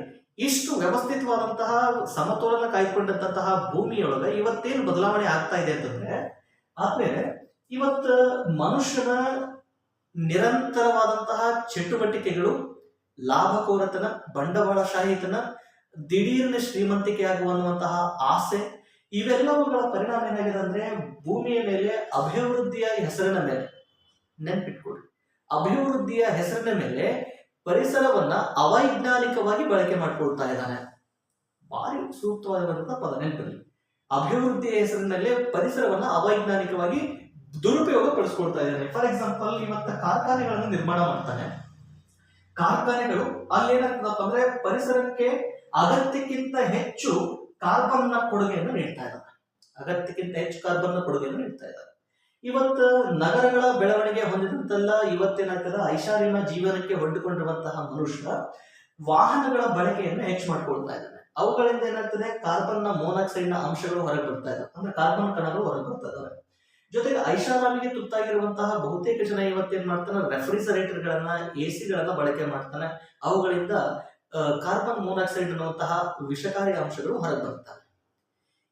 ಇಷ್ಟು ವ್ಯವಸ್ಥಿತವಾದಂತಹ ಸಮತೋಲನ ಕಾಯ್ದುಕೊಂಡಂತಹ ಭೂಮಿಯೊಳಗೆ ಇವತ್ತೇನು ಬದಲಾವಣೆ ಆಗ್ತಾ ಇದೆ ಅಂತಂದ್ರೆ, ಆದ್ಮೇಲೆ ಇವತ್ತು ಮನುಷ್ಯನ ನಿರಂತರವಾದಂತಹ ಚಟುವಟಿಕೆಗಳು, ಲಾಭಕೋರತನ, ಬಂಡವಾಳಶಾಹಿತನ, ದಿಢೀರ್ನ ಶ್ರೀಮಂತಿಕೆ ಆಗುವಂತಹ ಆಸೆ, ಇವೆಲ್ಲವುಗಳ ಪರಿಣಾಮ ಏನಾಗಿದೆ ಅಂದ್ರೆ ಭೂಮಿಯ ಮೇಲೆ ಅಭಿವೃದ್ಧಿಯ ಹೆಸರಿನ ಮೇಲೆ, ನೆನ್ಪಿಟ್ಕೊಳ್ಳಿ, ಅಭಿವೃದ್ಧಿಯ ಹೆಸರಿನ ಮೇಲೆ ಪರಿಸರವನ್ನ ಅವೈಜ್ಞಾನಿಕವಾಗಿ ಬಳಕೆ ಮಾಡ್ಕೊಳ್ತಾ ಇದ್ದಾನೆ. ಭಾರಿ ಸೂಕ್ತವಾದಂತಹ ಪದ, ನೆನಪಲ್ಲಿ. ಅಭಿವೃದ್ಧಿಯ ಹೆಸರಿನಲ್ಲಿ ಪರಿಸರವನ್ನ ಅವೈಜ್ಞಾನಿಕವಾಗಿ ದುರುಪಯೋಗ ಪಡಿಸ್ಕೊಳ್ತಾ ಇದ್ದಾನೆ. ಫಾರ್ ಎಕ್ಸಾಂಪಲ್, ಇವತ್ತ ಕಾರ್ಖಾನೆಗಳನ್ನು ನಿರ್ಮಾಣ ಮಾಡ್ತಾನೆ. ಕಾರ್ಖಾನೆಗಳು ಅಲ್ಲೇನಾಗ್ತದಪ್ಪ ಅಂದ್ರೆ ಪರಿಸರಕ್ಕೆ ಅಗತ್ಯಕ್ಕಿಂತ ಹೆಚ್ಚು ಕಾರ್ಬನ್ನ ಕೊಡುಗೆಯನ್ನು ನೀಡ್ತಾ ಇದ್ದಾರೆ. ಇವತ್ತು ನಗರಗಳ ಬೆಳವಣಿಗೆ ಹೊಂದಿದಂತೆಲ್ಲ ಇವತ್ತೇನಾಗ್ತದೆ, ಐಷಾರಾಮಿ ಜೀವನಕ್ಕೆ ಹೊಂದಿಕೊಂಡಿರುವಂತಹ ಮನುಷ್ಯ ವಾಹನಗಳ ಬಳಕೆಯನ್ನು ಹೆಚ್ಚು ಮಾಡ್ಕೊಳ್ತಾ ಇದ್ದಾನೆ. ಅವುಗಳಿಂದ ಏನಾಗ್ತದೆ, ಕಾರ್ಬನ್ನ ಮೋನಾಕ್ಸೈಡ್ ನ ಅಂಶಗಳು ಹೊರಗೆ ಬರ್ತಾ ಇದ್ದಾವೆ, ಅಂದ್ರೆ ಕಾರ್ಬನ್ ಕಣಗಳು ಹೊರಗೆ ಬರ್ತಾ ಇದ್ದಾವೆ. ಜೊತೆಗೆ ಐಷಾರಾಮಿಗೆ ತುತ್ತಾಗಿರುವಂತಹ ಬಹುತೇಕ ಜನ ಇವತ್ತೇನ್ ಮಾಡ್ತಾನೆ, ರೆಫ್ರಿಜರೇಟರ್ ಗಳನ್ನ, AC ಗಳನ್ನ ಬಳಕೆ ಮಾಡ್ತಾನೆ. ಅವುಗಳಿಂದ ಕಾರ್ಬನ್ ಮೋನಾಕ್ಸೈಡ್ ಅನ್ನುವಂತಹ ವಿಷಕಾರಿ ಅಂಶಗಳು ಹೊರಗೆ ಬರ್ತವೆ.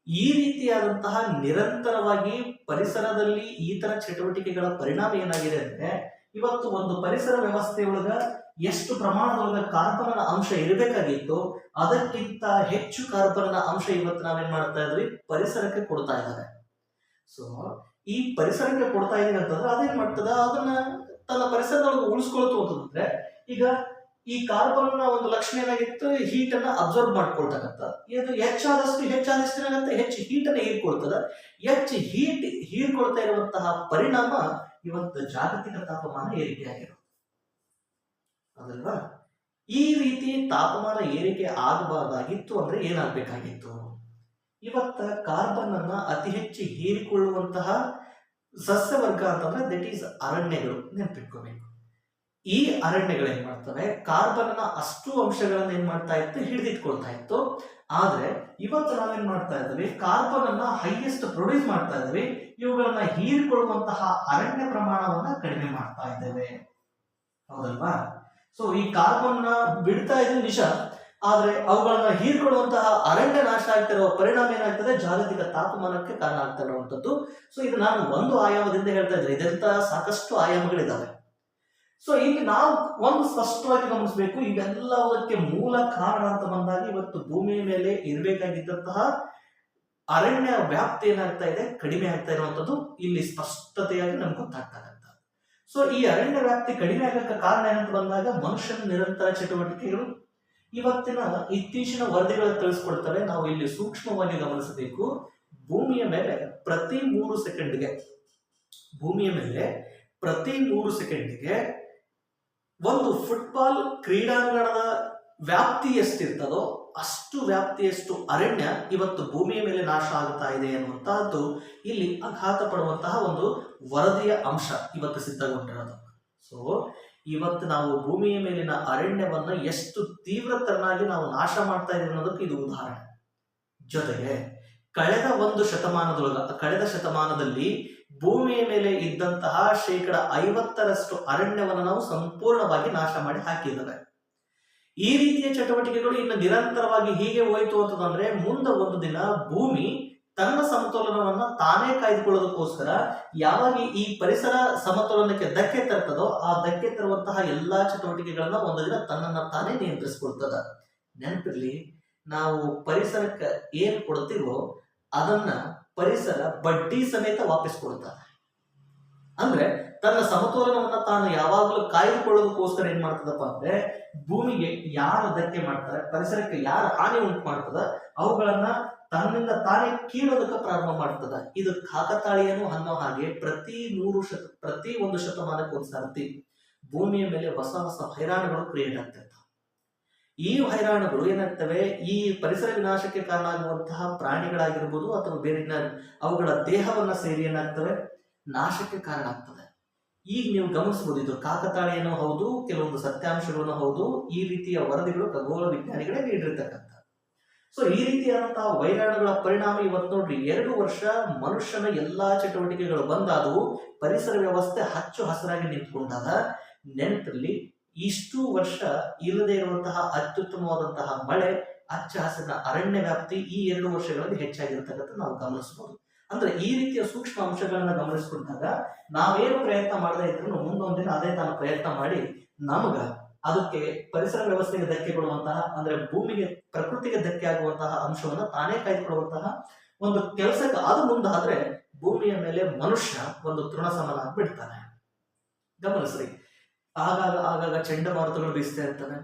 ಈ ರೀತಿಯಾದಂತಹ ನಿರಂತರವಾಗಿ ಪರಿಸರದಲ್ಲಿ ಈ ತರ ಚಟುವಟಿಕೆಗಳ ಪರಿಣಾಮ ಏನಾಗಿದೆ ಅಂದ್ರೆ, ಇವತ್ತು ಒಂದು ಪರಿಸರ ವ್ಯವಸ್ಥೆಯೊಳಗ ಎಷ್ಟು ಪ್ರಮಾಣದೊಳಗ ಕಾರ್ಬನ್ ಅಂಶ ಇರಬೇಕಾಗಿತ್ತು ಅದಕ್ಕಿಂತ ಹೆಚ್ಚು ಕಾರ್ಬನ್ ಅಂಶ ಇವತ್ತು ನಾವೇನ್ ಮಾಡ್ತಾ ಇದ್ವಿ, ಪರಿಸರಕ್ಕೆ ಕೊಡ್ತಾ ಇದ್ದಾರೆ. ಸೊ ಈ ಪರಿಸರಕ್ಕೆ ಕೊಡ್ತಾ ಇದೀವಿ ಅಂತಂದ್ರೆ ಅದೇನ್ ಮಾಡ್ತದ, ಅದನ್ನ ತನ್ನ ಪರಿಸರದೊಳಗೆ ಉಳಿಸ್ಕೊಳ್ತು ಅಂತಂದ್ರೆ, ಈಗ ಈ ಕಾರ್ಬನ್ ಒಂದು ಲಕ್ಷಣ ಏನಾಗಿತ್ತು, ಹೀಟ್ ಅನ್ನ ಅಬ್ಸರ್ವ್ ಮಾಡ್ಕೊಳ್ತಕ್ಕಂಥ. ಇದು ಹೆಚ್ಚಾದಷ್ಟು ಏನಾಗುತ್ತೆ, ಹೆಚ್ಚು ಹೀಟ್ ಅನ್ನ ಹೀರ್ಕೊಳ್ತದ. ಹೆಚ್ಚು ಹೀಟ್ ಹೀರ್ಕೊಳ್ತಾ ಇರುವಂತಹ ಪರಿಣಾಮ ಇವತ್ತು ಜಾಗತಿಕ ತಾಪಮಾನ ಏರಿಕೆ ಆಗಿರೋದು ಅದಲ್ವಾ. ಈ ರೀತಿ ತಾಪಮಾನ ಏರಿಕೆ ಆಗಬಾರ್ದಾಗಿತ್ತು ಅಂದ್ರೆ ಏನಾಗಬೇಕಾಗಿತ್ತು, ಇವತ್ತ ಕಾರ್ಬನ್ ಅನ್ನ ಅತಿ ಹೆಚ್ಚು ಹೀರಿಕೊಳ್ಳುವಂತಹ ಸಸ್ಯವರ್ಗ ಅಂತಂದ್ರೆ ದಟ್ ಈಸ್ ಅರಣ್ಯಗಳು, ನೆನಪಿಟ್ಕೋಬೇಕು. ಈ ಅರಣ್ಯಗಳು ಏನ್ ಮಾಡ್ತವೆ, ಕಾರ್ಬನ್ ನ ಅಷ್ಟು ಅಂಶಗಳನ್ನ ಏನ್ ಮಾಡ್ತಾ ಇತ್ತು, ಹಿಡಿದಿಟ್ಕೊಳ್ತಾ ಇತ್ತು. ಆದ್ರೆ ಇವತ್ತು ನಾವೇನ್ ಮಾಡ್ತಾ ಇದ್ದೀವಿ, ಕಾರ್ಬನ್ ಅನ್ನ ಹೈಯೆಸ್ಟ್ ಪ್ರೊಡ್ಯೂಸ್ ಮಾಡ್ತಾ ಇದ್ದೀವಿ, ಇವುಗಳನ್ನ ಹೀರಿಕೊಳ್ಳುವಂತಹ ಅರಣ್ಯ ಪ್ರಮಾಣವನ್ನ ಕಡಿಮೆ ಮಾಡ್ತಾ ಇದ್ದೇವೆ, ಹೌದಲ್ವಾ. ಸೊ ಈ ಕಾರ್ಬನ್ ನ ಬಿಡ್ತಾ ಇದ್ದೀವಿ ನಿಜ, ಆದ್ರೆ ಅವುಗಳನ್ನ ಹೀರ್ಕೊಳ್ಳುವಂತಹ ಅರಣ್ಯ ನಾಶ ಆಗ್ತಿರುವ ಪರಿಣಾಮ ಏನಾಗ್ತದೆ, ಜಾಗತಿಕ ತಾಪಮಾನಕ್ಕೆ ಕಾರಣ ಆಗ್ತಾ ಇರುವಂತದ್ದು. ಸೊ ಇದು ನಾನು ಒಂದು ಆಯಾಮದಿಂದ ಹೇಳ್ತಾ ಇದ್ದೆ, ಇದರಿಂದ ಸಾಕಷ್ಟು ಆಯಾಮಗಳಿದಾವೆ. ಸೊ ಇಲ್ಲಿ ನಾವು ಒಂದು ಸ್ಪಷ್ಟವಾಗಿ ಗಮನಿಸಬೇಕು, ಇವೆಲ್ಲದಕ್ಕೆ ಮೂಲ ಕಾರಣ ಅಂತ ಬಂದಾಗ ಇವತ್ತು ಭೂಮಿಯ ಮೇಲೆ ಇರಬೇಕಾಗಿದ್ದಂತಹ ಅರಣ್ಯ ವ್ಯಾಪ್ತಿ ಏನಾಗ್ತಾ ಇದೆ, ಕಡಿಮೆ ಆಗ್ತಾ ಇರುವಂತದ್ದು ಇಲ್ಲಿ ಸ್ಪಷ್ಟತೆಯಾಗಿ ನಮ್ಗೆ ಗೊತ್ತಾಗ್ತಕ್ಕಂಥ. ಸೊ ಈ ಅರಣ್ಯ ವ್ಯಾಪ್ತಿ ಕಡಿಮೆ ಆಗಕ್ಕೆ ಕಾರಣ ಏನಂತ ಬಂದಾಗ ಮನುಷ್ಯನ ನಿರಂತರ ಚಟುವಟಿಕೆಗಳು. ಇವತ್ತಿನ ಇತ್ತೀಚಿನ ವರದಿಗಳು ತಿಳಿಸ್ಕೊಡ್ತವೆ, ನಾವು ಇಲ್ಲಿ ಸೂಕ್ಷ್ಮವಾಗಿ ಗಮನಿಸಬೇಕು. ಭೂಮಿಯ ಮೇಲೆ ಪ್ರತಿ 3 ಸೆಕೆಂಡ್ಗೆ ಒಂದು ಫುಟ್ಬಾಲ್ ಕ್ರೀಡಾಂಗಣದ ವ್ಯಾಪ್ತಿ ಎಷ್ಟಿರ್ತದೋ ಅಷ್ಟು ವ್ಯಾಪ್ತಿಯಷ್ಟು ಅರಣ್ಯ ಇವತ್ತು ಭೂಮಿಯ ಮೇಲೆ ನಾಶ ಆಗ್ತಾ ಇದೆ ಅನ್ನುವಂತಹದ್ದು ಇಲ್ಲಿ ಆಘಾತ ಪಡುವಂತಹ ಒಂದು ವರದಿಯ ಅಂಶ ಇವತ್ತು ಸಿದ್ಧಗೊಂಡಿರೋದು. ಸೊ ಇವತ್ತು ನಾವು ಭೂಮಿಯ ಮೇಲಿನ ಅರಣ್ಯವನ್ನ ಎಷ್ಟು ತೀವ್ರತರನಾಗಿ ನಾವು ನಾಶ ಮಾಡ್ತಾ ಇದ್ದೀವಿ ಅನ್ನೋದಕ್ಕೆ ಇದು ಉದಾಹರಣೆ. ಜೊತೆಗೆ ಕಳೆದ ಶತಮಾನದಲ್ಲಿ ಭೂಮಿಯ ಮೇಲೆ ಇದ್ದಂತಹ 50% ಅರಣ್ಯವನ್ನು ನಾವು ಸಂಪೂರ್ಣವಾಗಿ ನಾಶ ಮಾಡಿ ಹಾಕಿದ್ದೇವೆ. ಈ ರೀತಿಯ ಚಟುವಟಿಕೆಗಳು ಇನ್ನು ನಿರಂತರವಾಗಿ ಹೀಗೆ ಹೋಯಿತು ಅಂತಂದ್ರೆ ಮುಂದೆ ಒಂದು ದಿನ ಭೂಮಿ ತನ್ನ ಸಮತೋಲನವನ್ನ ತಾನೇ ಕಾಯ್ದುಕೊಳ್ಳೋದಕ್ಕೋಸ್ಕರ ಯಾವಾಗ ಈ ಪರಿಸರ ಸಮತೋಲನಕ್ಕೆ ಧಕ್ಕೆ ತರ್ತದೋ ಆ ಧಕ್ಕೆ ತರುವಂತಹ ಎಲ್ಲಾ ಚಟುವಟಿಕೆಗಳನ್ನ ಒಂದು ದಿನ ತನ್ನನ್ನ ತಾನೇ ನಿಯಂತ್ರಿಸಿಕೊಳ್ತದ. ನೆನಪಿರ್ಲಿ, ನಾವು ಪರಿಸರಕ್ಕೆ ಏನ್ ಕೊಡ್ತೀವೋ ಅದನ್ನ ಪರಿಸರ ಬಡ್ಡಿ ಸಮೇತ ವಾಪಸ್ ಕೊಡ್ತಾರೆ. ಅಂದ್ರೆ ತನ್ನ ಸಮತೋಲನವನ್ನ ತಾನು ಯಾವಾಗಲೂ ಕಾಯ್ದುಕೊಳ್ಳೋದಕ್ಕೋಸ್ಕರ ಏನ್ ಮಾಡ್ತದಪ್ಪ ಅಂದ್ರೆ ಭೂಮಿಗೆ ಯಾರು ಧಕ್ಕೆ ಮಾಡ್ತಾರೆ, ಪರಿಸರಕ್ಕೆ ಯಾರು ಹಾನಿ ಉಂಟು ಮಾಡ್ತದ ಅವುಗಳನ್ನ ತನ್ನಿಂದ ತಾನೇ ಕೀಳೋದಕ್ಕೆ ಪ್ರಾರಂಭ ಮಾಡ್ತದ. ಇದು ಕಾಕತಾಳೀಯನು ಅನ್ನೋ ಹಾಗೆ ಪ್ರತಿ 1 ಶತಮಾನಕ್ಕೆ ಒಂದ್ಸರ್ತಿ ಭೂಮಿಯ ಮೇಲೆ ಹೊಸ ಹೈರಾಣುಗಳು ಕ್ರಿಯೇಟ್ ಆಗ್ತಿರ್ತವೆ. ಈ ಹೈರಾಣುಗಳು ಏನಾಗ್ತವೆ, ಈ ಪರಿಸರ ವಿನಾಶಕ್ಕೆ ಕಾರಣ ಆಗುವಂತಹ ಪ್ರಾಣಿಗಳಾಗಿರ್ಬೋದು ಅಥವಾ ಬೇರೆ ಅವುಗಳ ದೇಹವನ್ನ ಸೇರಿ ಏನಾಗ್ತವೆ, ನಾಶಕ್ಕೆ ಕಾರಣ ಆಗ್ತದೆ. ಈಗ ನೀವು ಗಮನಿಸಬಹುದು, ಇದು ಕಾಕತಾಳೀಯನೂ ಹೌದು, ಕೆಲವೊಂದು ಸತ್ಯಾಂಶಗಳನ್ನು ಹೌದು. ಈ ರೀತಿಯ ವರದಿಗಳು ಖಗೋಳ ವಿಜ್ಞಾನಿಗಳೇ ನೀಡಿರ್ತಕ್ಕಂಥ. ಸೊ ಈ ರೀತಿಯಾದಂತಹ ವೈರಾಣುಗಳ ಪರಿಣಾಮ ಇವತ್ತು ನೋಡ್ರಿ, 2 ವರ್ಷ ಮನುಷ್ಯನ ಎಲ್ಲಾ ಚಟುವಟಿಕೆಗಳು ಬಂದಾದವು, ಪರಿಸರ ವ್ಯವಸ್ಥೆ ಹಚ್ಚು ಹಸಿರಾಗಿ ನಿಂತ್ಕೊಂಡಾಗ. ನೆನಪಿರ್ಲಿ, ಇಷ್ಟು ವರ್ಷ ಇಲ್ಲದೆ ಇರುವಂತಹ ಅತ್ಯುತ್ತಮವಾದಂತಹ ಮಳೆ, ಹಚ್ಚ ಹಸಿರಿನ ಅರಣ್ಯ ವ್ಯಾಪ್ತಿ ಈ 2 ವರ್ಷಗಳಲ್ಲಿ ಹೆಚ್ಚಾಗಿರ್ತಕ್ಕಂಥ ನಾವು ಗಮನಿಸಬಹುದು. ಅಂದ್ರೆ ಈ ರೀತಿಯ ಸೂಕ್ಷ್ಮ ಅಂಶಗಳನ್ನ ಗಮನಿಸಿಕೊಂಡಾಗ ನಾವೇನು ಪ್ರಯತ್ನ ಮಾಡದೇ ಇದ್ರು ಮುಂದೊಂದಿನ ಅದೇ ತಾನು ಪ್ರಯತ್ನ ಮಾಡಿ ನಮಗ ಅದಕ್ಕೆ ಪರಿಸರ ವ್ಯವಸ್ಥೆಗೆ ಧಕ್ಕೆ ಕೊಡುವಂತಹ, ಅಂದ್ರೆ ಭೂಮಿಗೆ ಪ್ರಕೃತಿಗೆ ಧಕ್ಕೆ ಆಗುವಂತಹ ಅಂಶವನ್ನ ತಾನೇ ಕಾಯ್ದುಕೊಳ್ಳುವಂತಹ ಒಂದು ಕೆಲಸಕ್ಕೆ ಅದು ಮುಂದಾದ್ರೆ ಭೂಮಿಯ ಮೇಲೆ ಮನುಷ್ಯ ಒಂದು ತೃಣಸಮನ ಬಿಡ್ತಾನೆ. ಗಮನಿಸ್ರಿ, ಆಗಾಗ ಚಂಡಮಾರುತಗಳು ಬೀಸ್ತಾ ಇರ್ತವೆ,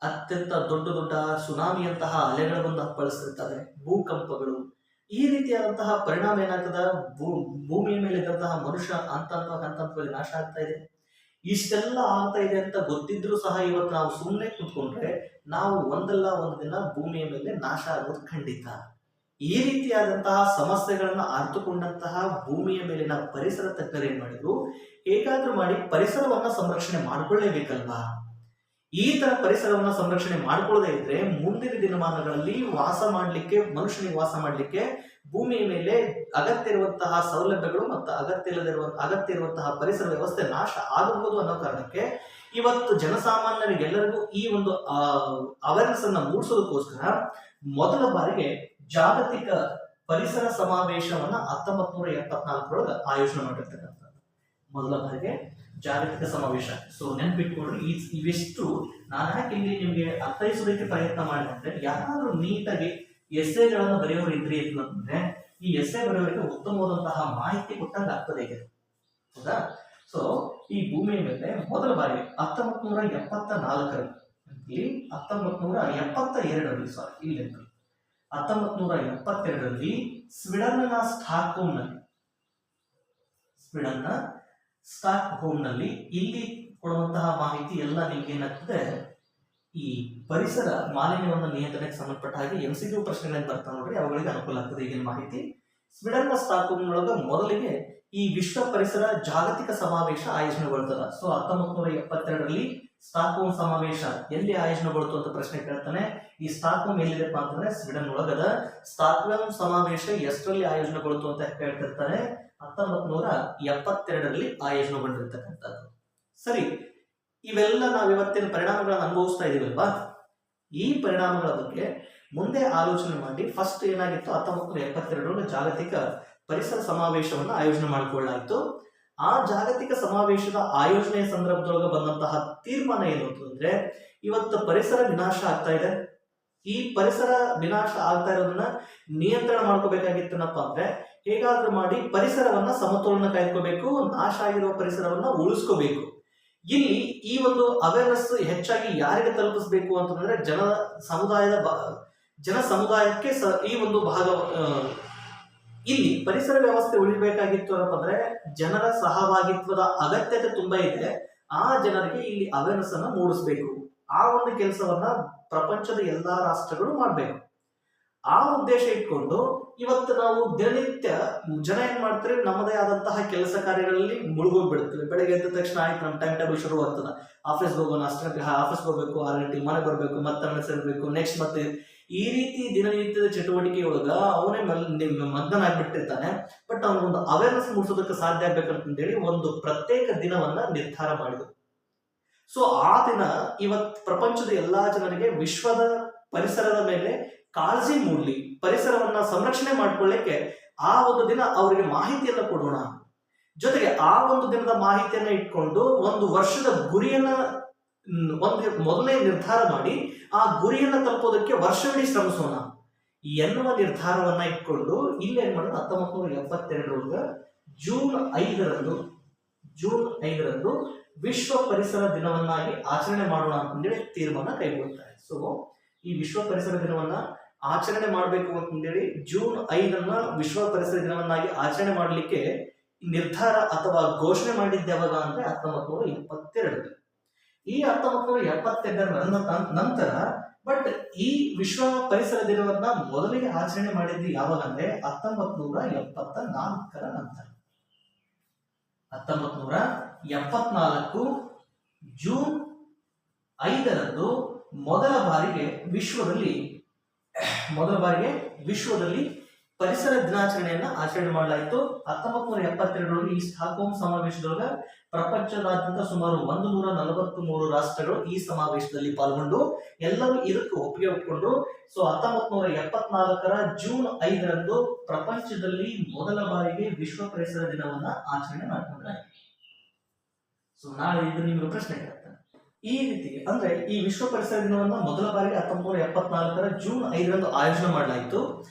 ಅತ್ಯಂತ ದೊಡ್ಡ ಸುನಾಮಿಯಂತಹ ಅಲೆಗಳು ಬಂದು ಅಪ್ಪಳಿಸ್ತಿರ್ತವೆ, ಭೂಕಂಪಗಳು. ಈ ರೀತಿಯಾದಂತಹ ಪರಿಣಾಮ ಏನಾಗ್ತದ, ಭೂಮಿಯ ಮೇಲೆ ಇದ್ದಂತಹ ಮನುಷ್ಯ ಹಂತವಾಗಿ ನಾಶ ಆಗ್ತಾ ಇದೆ. ಇಷ್ಟೆಲ್ಲ ಆಗ್ತಾ ಇದೆ ಅಂತ ಗೊತ್ತಿದ್ರು ಸಹ ಇವತ್ತು ನಾವು ಸುಮ್ಮನೆ ಕುತ್ಕೊಂಡ್ರೆ ನಾವು ಒಂದಲ್ಲ ಒಂದು ದಿನ ಭೂಮಿಯ ಮೇಲೆ ನಾಶ ಆಗೋದು ಖಂಡಿತ. ಈ ರೀತಿಯಾದಂತಹ ಸಮಸ್ಯೆಗಳನ್ನ ಅರ್ಥಕೊಂಡಂತಹ ಭೂಮಿಯ ಮೇಲಿನ ಪರಿಸರ ತಜ್ಞರು ಏನ್ ಮಾಡಿದ್ರು, ಹೇಗಾದ್ರೂ ಮಾಡಿ ಪರಿಸರವನ್ನ ಸಂರಕ್ಷಣೆ ಮಾಡ್ಕೊಳ್ಳೇಬೇಕಲ್ವಾ. ಈ ತರ ಪರಿಸರವನ್ನ ಸಂರಕ್ಷಣೆ ಮಾಡ್ಕೊಳ್ಳದೇ ಇದ್ರೆ ಮುಂದಿನ ದಿನಮಾನಗಳಲ್ಲಿ ಮನುಷ್ಯನಿಗೆ ವಾಸ ಮಾಡ್ಲಿಕ್ಕೆ ಭೂಮಿಯ ಮೇಲೆ ಅಗತ್ಯ ಇರುವಂತಹ ಸೌಲಭ್ಯಗಳು ಮತ್ತು ಅಗತ್ಯ ಇರುವಂತಹ ಪರಿಸರ ವ್ಯವಸ್ಥೆ ನಾಶ ಆಗಬಹುದು ಅನ್ನೋ ಕಾರಣಕ್ಕೆ ಇವತ್ತು ಜನಸಾಮಾನ್ಯರಿಗೆಲ್ಲರಿಗೂ ಈ ಒಂದು ಅವೇರ್ನೆಸ್ ಅನ್ನ ಮೂಡಿಸೋದಕ್ಕೋಸ್ಕರ ಮೊದಲ ಬಾರಿಗೆ ಜಾಗತಿಕ ಪರಿಸರ ಸಮಾವೇಶವನ್ನ 1974 ಆಯೋಜನೆ ಮಾಡಿರ್ತಕ್ಕಂಥದ್ದು. ಮೊದಲ ಬಾರಿಗೆ ಜಾಗತಿಕ ಸಮಾವೇಶ. ಸೊ ನೆನ್ಪಿಟ್ಕೊಡ್ರಿ, ಇವೆಷ್ಟು ನಾನು ಯಾಕೆ ಇಲ್ಲಿ ನಿಮ್ಗೆ ಅರ್ಥೈಸೋದಕ್ಕೆ ಪ್ರಯತ್ನ ಮಾಡಿದ್ರೆ, ಯಾರಾದ್ರೂ ನೀಟಾಗಿ ಎಸ್ಸೆಗಳನ್ನು ಬರೆಯೋರು ಇದ್ರಿ ಅಂತಂದ್ರೆ ಈ ಎಸ್ಸೆ ಬರೆಯೋರಿಗೆ ಉತ್ತಮವಾದಂತಹ ಮಾಹಿತಿ ಕೊಟ್ಟಾಗ ಆಗ್ತದೆ ಈಗ, ಹೌದಾ? ಸೊ ಈ ಭೂಮಿಯ ಮೇಲೆ ಮೊದಲ ಬಾರಿ 1972ರಲ್ಲಿ 1972ರಲ್ಲಿ ಸ್ವೀಡನ್ನ ಸ್ಟಾಕ್ಹೋಮ್ನಲ್ಲಿ ಇಲ್ಲಿ ಕೊಡುವಂತಹ ಮಾಹಿತಿ ಎಲ್ಲ ನಿಮ್ಗೆ ಏನಾಗ್ತದೆ, ಈ ಪರಿಸರ ಮಾಲಿನ್ಯವನ್ನು ನಿಯಂತ್ರಣಕ್ಕೆ ಸಂಬಂಧಪಟ್ಟ ಹಾಗೆ MCQ ಪ್ರಶ್ನೆಗಳಿಗೆ ಬರ್ತಾ ನೋಡ್ರಿ, ಅವುಗಳಿಗೆ ಅನುಕೂಲ ಆಗ್ತದೆ ಈಗಿನ ಮಾಹಿತಿ. ಸ್ವೀಡನ್ನ ಸ್ಟಾಕ್ಹೋಮ್ನೊಳಗ ಮೊದಲಿಗೆ ಈ ವಿಶ್ವ ಪರಿಸರ ಜಾಗತಿಕ ಸಮಾವೇಶ ಆಯೋಜನೆಗೊಳ್ತದ. ಸೊ 1972ರಲ್ಲಿ ಸ್ಟಾಕ್ಹೋಮ್ ಸಮಾವೇಶ ಎಲ್ಲಿ ಆಯೋಜನೆಗೊಳ್ತು ಅಂತ ಪ್ರಶ್ನೆ ಕೇಳ್ತಾನೆ. ಈ ಸ್ಟಾಕ್ಹೋಮ್ ಎಲ್ಲಿದೆಪ್ಪ ಅಂತಂದ್ರೆ ಸ್ವೀಡನ್ ಒಳಗದ. ಸ್ಟಾಕ್ಹೋಮ್ ಸಮಾವೇಶ ಎಷ್ಟರಲ್ಲಿ ಆಯೋಜನೆಗೊಳ್ತು ಅಂತ ಹೇಳ್ತಿರ್ತಾನೆ, 1972ರಲ್ಲಿ ಆಯೋಜನೆಗೊಂಡಿರ್ತಕ್ಕಂಥದ್ದು. ಸರಿ, ಇವೆಲ್ಲ ನಾವು ಇವತ್ತಿನ ಪರಿಣಾಮಗಳನ್ನು ಅನುಭವಿಸ್ತಾ ಇದೀವಲ್ವಾ, ಈ ಪರಿಣಾಮಗಳ ಬಗ್ಗೆ ಮುಂದೆ ಆಲೋಚನೆ ಮಾಡಿ ಫಸ್ಟ್ ಏನಾಗಿತ್ತು, 1972ರಲ್ಲಿ ಜಾಗತಿಕ ಪರಿಸರ ಸಮಾವೇಶವನ್ನು ಆಯೋಜನೆ ಮಾಡಿಕೊಳ್ಳಾಯಿತು. ಆ ಜಾಗತಿಕ ಸಮಾವೇಶದ ಆಯೋಜನೆಯ ಸಂದರ್ಭದೊಳಗೆ ಬಂದಂತಹ ತೀರ್ಮಾನ ಏನು ಅಂತಂದ್ರೆ, ಇವತ್ತು ಪರಿಸರ ವಿನಾಶ ಆಗ್ತಾ ಇದೆ, ಈ ಪರಿಸರ ವಿನಾಶ ಆಗ್ತಾ ಇರೋದನ್ನ ನಿಯಂತ್ರಣ ಮಾಡ್ಕೋಬೇಕಾಗಿತ್ತನಪ್ಪ ಅಂದ್ರೆ ಹೇಗಾದ್ರೂ ಮಾಡಿ ಪರಿಸರವನ್ನ ಸಮತೋಲನ ಕಾಯ್ಕೋಬೇಕು, ನಾಶ ಆಗಿರುವ ಪರಿಸರವನ್ನ ಉಳಿಸ್ಕೋಬೇಕು. ಇಲ್ಲಿ ಈ ಒಂದು ಅವೇರ್ನೆಸ್ ಹೆಚ್ಚಾಗಿ ಯಾರಿಗೆ ತಲುಪಿಸಬೇಕು ಅಂತಂದ್ರೆ ಜನ ಸಮುದಾಯಕ್ಕೆ ಈ ಒಂದು ಭಾಗ ಇಲ್ಲಿ ಪರಿಸರ ವ್ಯವಸ್ಥೆ ಉಳಿಬೇಕಾಗಿತ್ತು ಅಂತಂದ್ರೆ ಜನರ ಸಹಭಾಗಿತ್ವದ ಅಗತ್ಯತೆ ತುಂಬಾ ಇದೆ. ಆ ಜನರಿಗೆ ಇಲ್ಲಿ ಅವೇರ್ನೆಸ್ ಅನ್ನ ಮೂಡಿಸ್ಬೇಕು. ಆ ಒಂದು ಕೆಲಸವನ್ನ ಪ್ರಪಂಚದ ಎಲ್ಲಾ ರಾಷ್ಟ್ರಗಳು ಮಾಡ್ಬೇಕು. ಆ ಉದ್ದೇಶ ಇಟ್ಕೊಂಡು ಇವತ್ತು ನಾವು ದಿನನಿತ್ಯ ಜನ ಏನ್ ಮಾಡ್ತಾರೆ, ನಮ್ಮದೇ ಆದಂತಹ ಕೆಲಸ ಕಾರ್ಯಗಳಲ್ಲಿ ಮುಳುಗೋಗ್ಬಿಡ್ತೀವಿ. ಬೆಳಗ್ಗೆ ಎದ್ದ ತಕ್ಷಣ ಆಯ್ತು, ನಮ್ಮ ಟೈಮ್ ಟೇಬಲ್ ಶುರು ಆಗ್ತದ, ಆಫೀಸ್ಗೆ ಹೋಗೋಣ, ಅಷ್ಟೇ ಆಫೀಸ್ಗೆ ಹೋಗ್ಬೇಕು, 6 ಗಂಟೆಗೆ ಮನೆ ಬರ್ಬೇಕು, ಮತ್ತೆ ಸೇರ್ಬೇಕು, ನೆಕ್ಸ್ಟ್ ಮತ್ತೆ ಈ ರೀತಿ ದಿನನಿತ್ಯದ ಚಟುವಟಿಕೆ ಒಳಗ ಅವನೇ ಮಗ್ನನಾಗ್ಬಿಟ್ಟಿರ್ತಾನೆ. ಬಟ್ ಅವನೊಂದು ಅವೇರ್ನೆಸ್ ಮೂಡಿಸೋದಕ್ಕೆ ಸಾಧ್ಯ ಆಗ್ಬೇಕಂತೇಳಿ ಒಂದು ಪ್ರತ್ಯೇಕ ದಿನವನ್ನ ನಿರ್ಧಾರ ಮಾಡಿದ್ರು. ಸೊ ಆ ದಿನ ಇವತ್ತು ಪ್ರಪಂಚದ ಎಲ್ಲಾ ಜನರಿಗೆ ವಿಶ್ವದ ಪರಿಸರದ ಮೇಲೆ ಕಾಳಜಿ ಮೂಡಲಿ, ಪರಿಸರವನ್ನ ಸಂರಕ್ಷಣೆ ಮಾಡ್ಕೊಳ್ಳಿಕ್ಕೆ ಆ ಒಂದು ದಿನ ಅವರಿಗೆ ಮಾಹಿತಿಯನ್ನ ಕೊಡೋಣ. ಜೊತೆಗೆ ಆ ಒಂದು ದಿನದ ಮಾಹಿತಿಯನ್ನ ಇಟ್ಕೊಂಡು ಒಂದು ವರ್ಷದ ಗುರಿಯನ್ನ ಮೊದಲೇ ನಿರ್ಧಾರ ಮಾಡಿ ಆ ಗುರಿಯನ್ನ ತಲುಪೋದಕ್ಕೆ ವರ್ಷವಿಡೀ ಶ್ರಮಿಸೋಣ ಎನ್ನುವ ನಿರ್ಧಾರವನ್ನ ಇಟ್ಕೊಂಡು ಇಲ್ಲಿ ಏನ್ ಮಾಡೋದು, 1972 ಜೂನ್ 5ರಂದು ವಿಶ್ವ ಪರಿಸರ ದಿನವನ್ನಾಗಿ ಆಚರಣೆ ಮಾಡೋಣ ಅಂತಂದೇಳಿ ತೀರ್ಮಾನ ಕೈಗೊಳ್ತಾರೆ. ಸೊ ಈ ವಿಶ್ವ ಪರಿಸರ ದಿನವನ್ನ ಆಚರಣೆ ಮಾಡಬೇಕು ಅಂತಂದೇಳಿ ಜೂನ್ 5 ವಿಶ್ವ ಪರಿಸರ ದಿನವನ್ನಾಗಿ ಆಚರಣೆ ಮಾಡಲಿಕ್ಕೆ ನಿರ್ಧಾರ ಅಥವಾ ಘೋಷಣೆ ಮಾಡಿದ್ದೆ ಯಾವಾಗ ಅಂದ್ರೆ 1972. ಈ 1972 ನಂತರ ಬಟ್ ಈ ವಿಶ್ವ ಪರಿಸರ ದಿನವನ್ನ ಮೊದಲಿಗೆ ಆಚರಣೆ ಮಾಡಿದ್ದು ಯಾವಾಗ ಅಂದ್ರೆ 1974 ನಂತರ. 1974 ಜೂನ್ 5ರಂದು ಮೊದಲ ಬಾರಿಗೆ ವಿಶ್ವದಲ್ಲಿ ಪರಿಸರ ದಿನಾಚರಣೆಯನ್ನ ಆಚರಣೆ ಮಾಡಲಾಯಿತು. 1972 ಈ ಸ್ಟಾಕ್ಹೋಮ್ ಸಮಾವೇಶದೊಳಗ ಪ್ರಪಂಚದಾದ್ಯಂತ ಸುಮಾರು 143 ರಾಷ್ಟ್ರಗಳು ಈ ಸಮಾವೇಶದಲ್ಲಿ ಪಾಲ್ಗೊಂಡು ಎಲ್ಲರೂ ಇದಕ್ಕೆ ಒಪ್ಪಿಗೆ ಒಪ್ಪಿಕೊಂಡ್ರು. ಸೊ 1974 ಜೂನ್ 5ರಂದು ಪ್ರಪಂಚದಲ್ಲಿ ಮೊದಲ ಬಾರಿಗೆ ವಿಶ್ವ ಪರಿಸರ ದಿನವನ್ನ ಆಚರಣೆ ಮಾಡಿಕೊಂಡ್ರಾಯ್ತು. ಸೊ ನಾಳೆ ಇದು ನಿಮಗೆ ಪ್ರಶ್ನೆ ಇರುತ್ತೆ. ಈ ರೀತಿ ಅಂದ್ರೆ ಈ ವಿಶ್ವ ಪರಿಸರ ದಿನವನ್ನ ಮೊದಲ ಬಾರಿಗೆ 1974 ಜೂನ್ 5ರಂದು ಆಯೋಜನೆ ಮಾಡಲಾಯಿತು.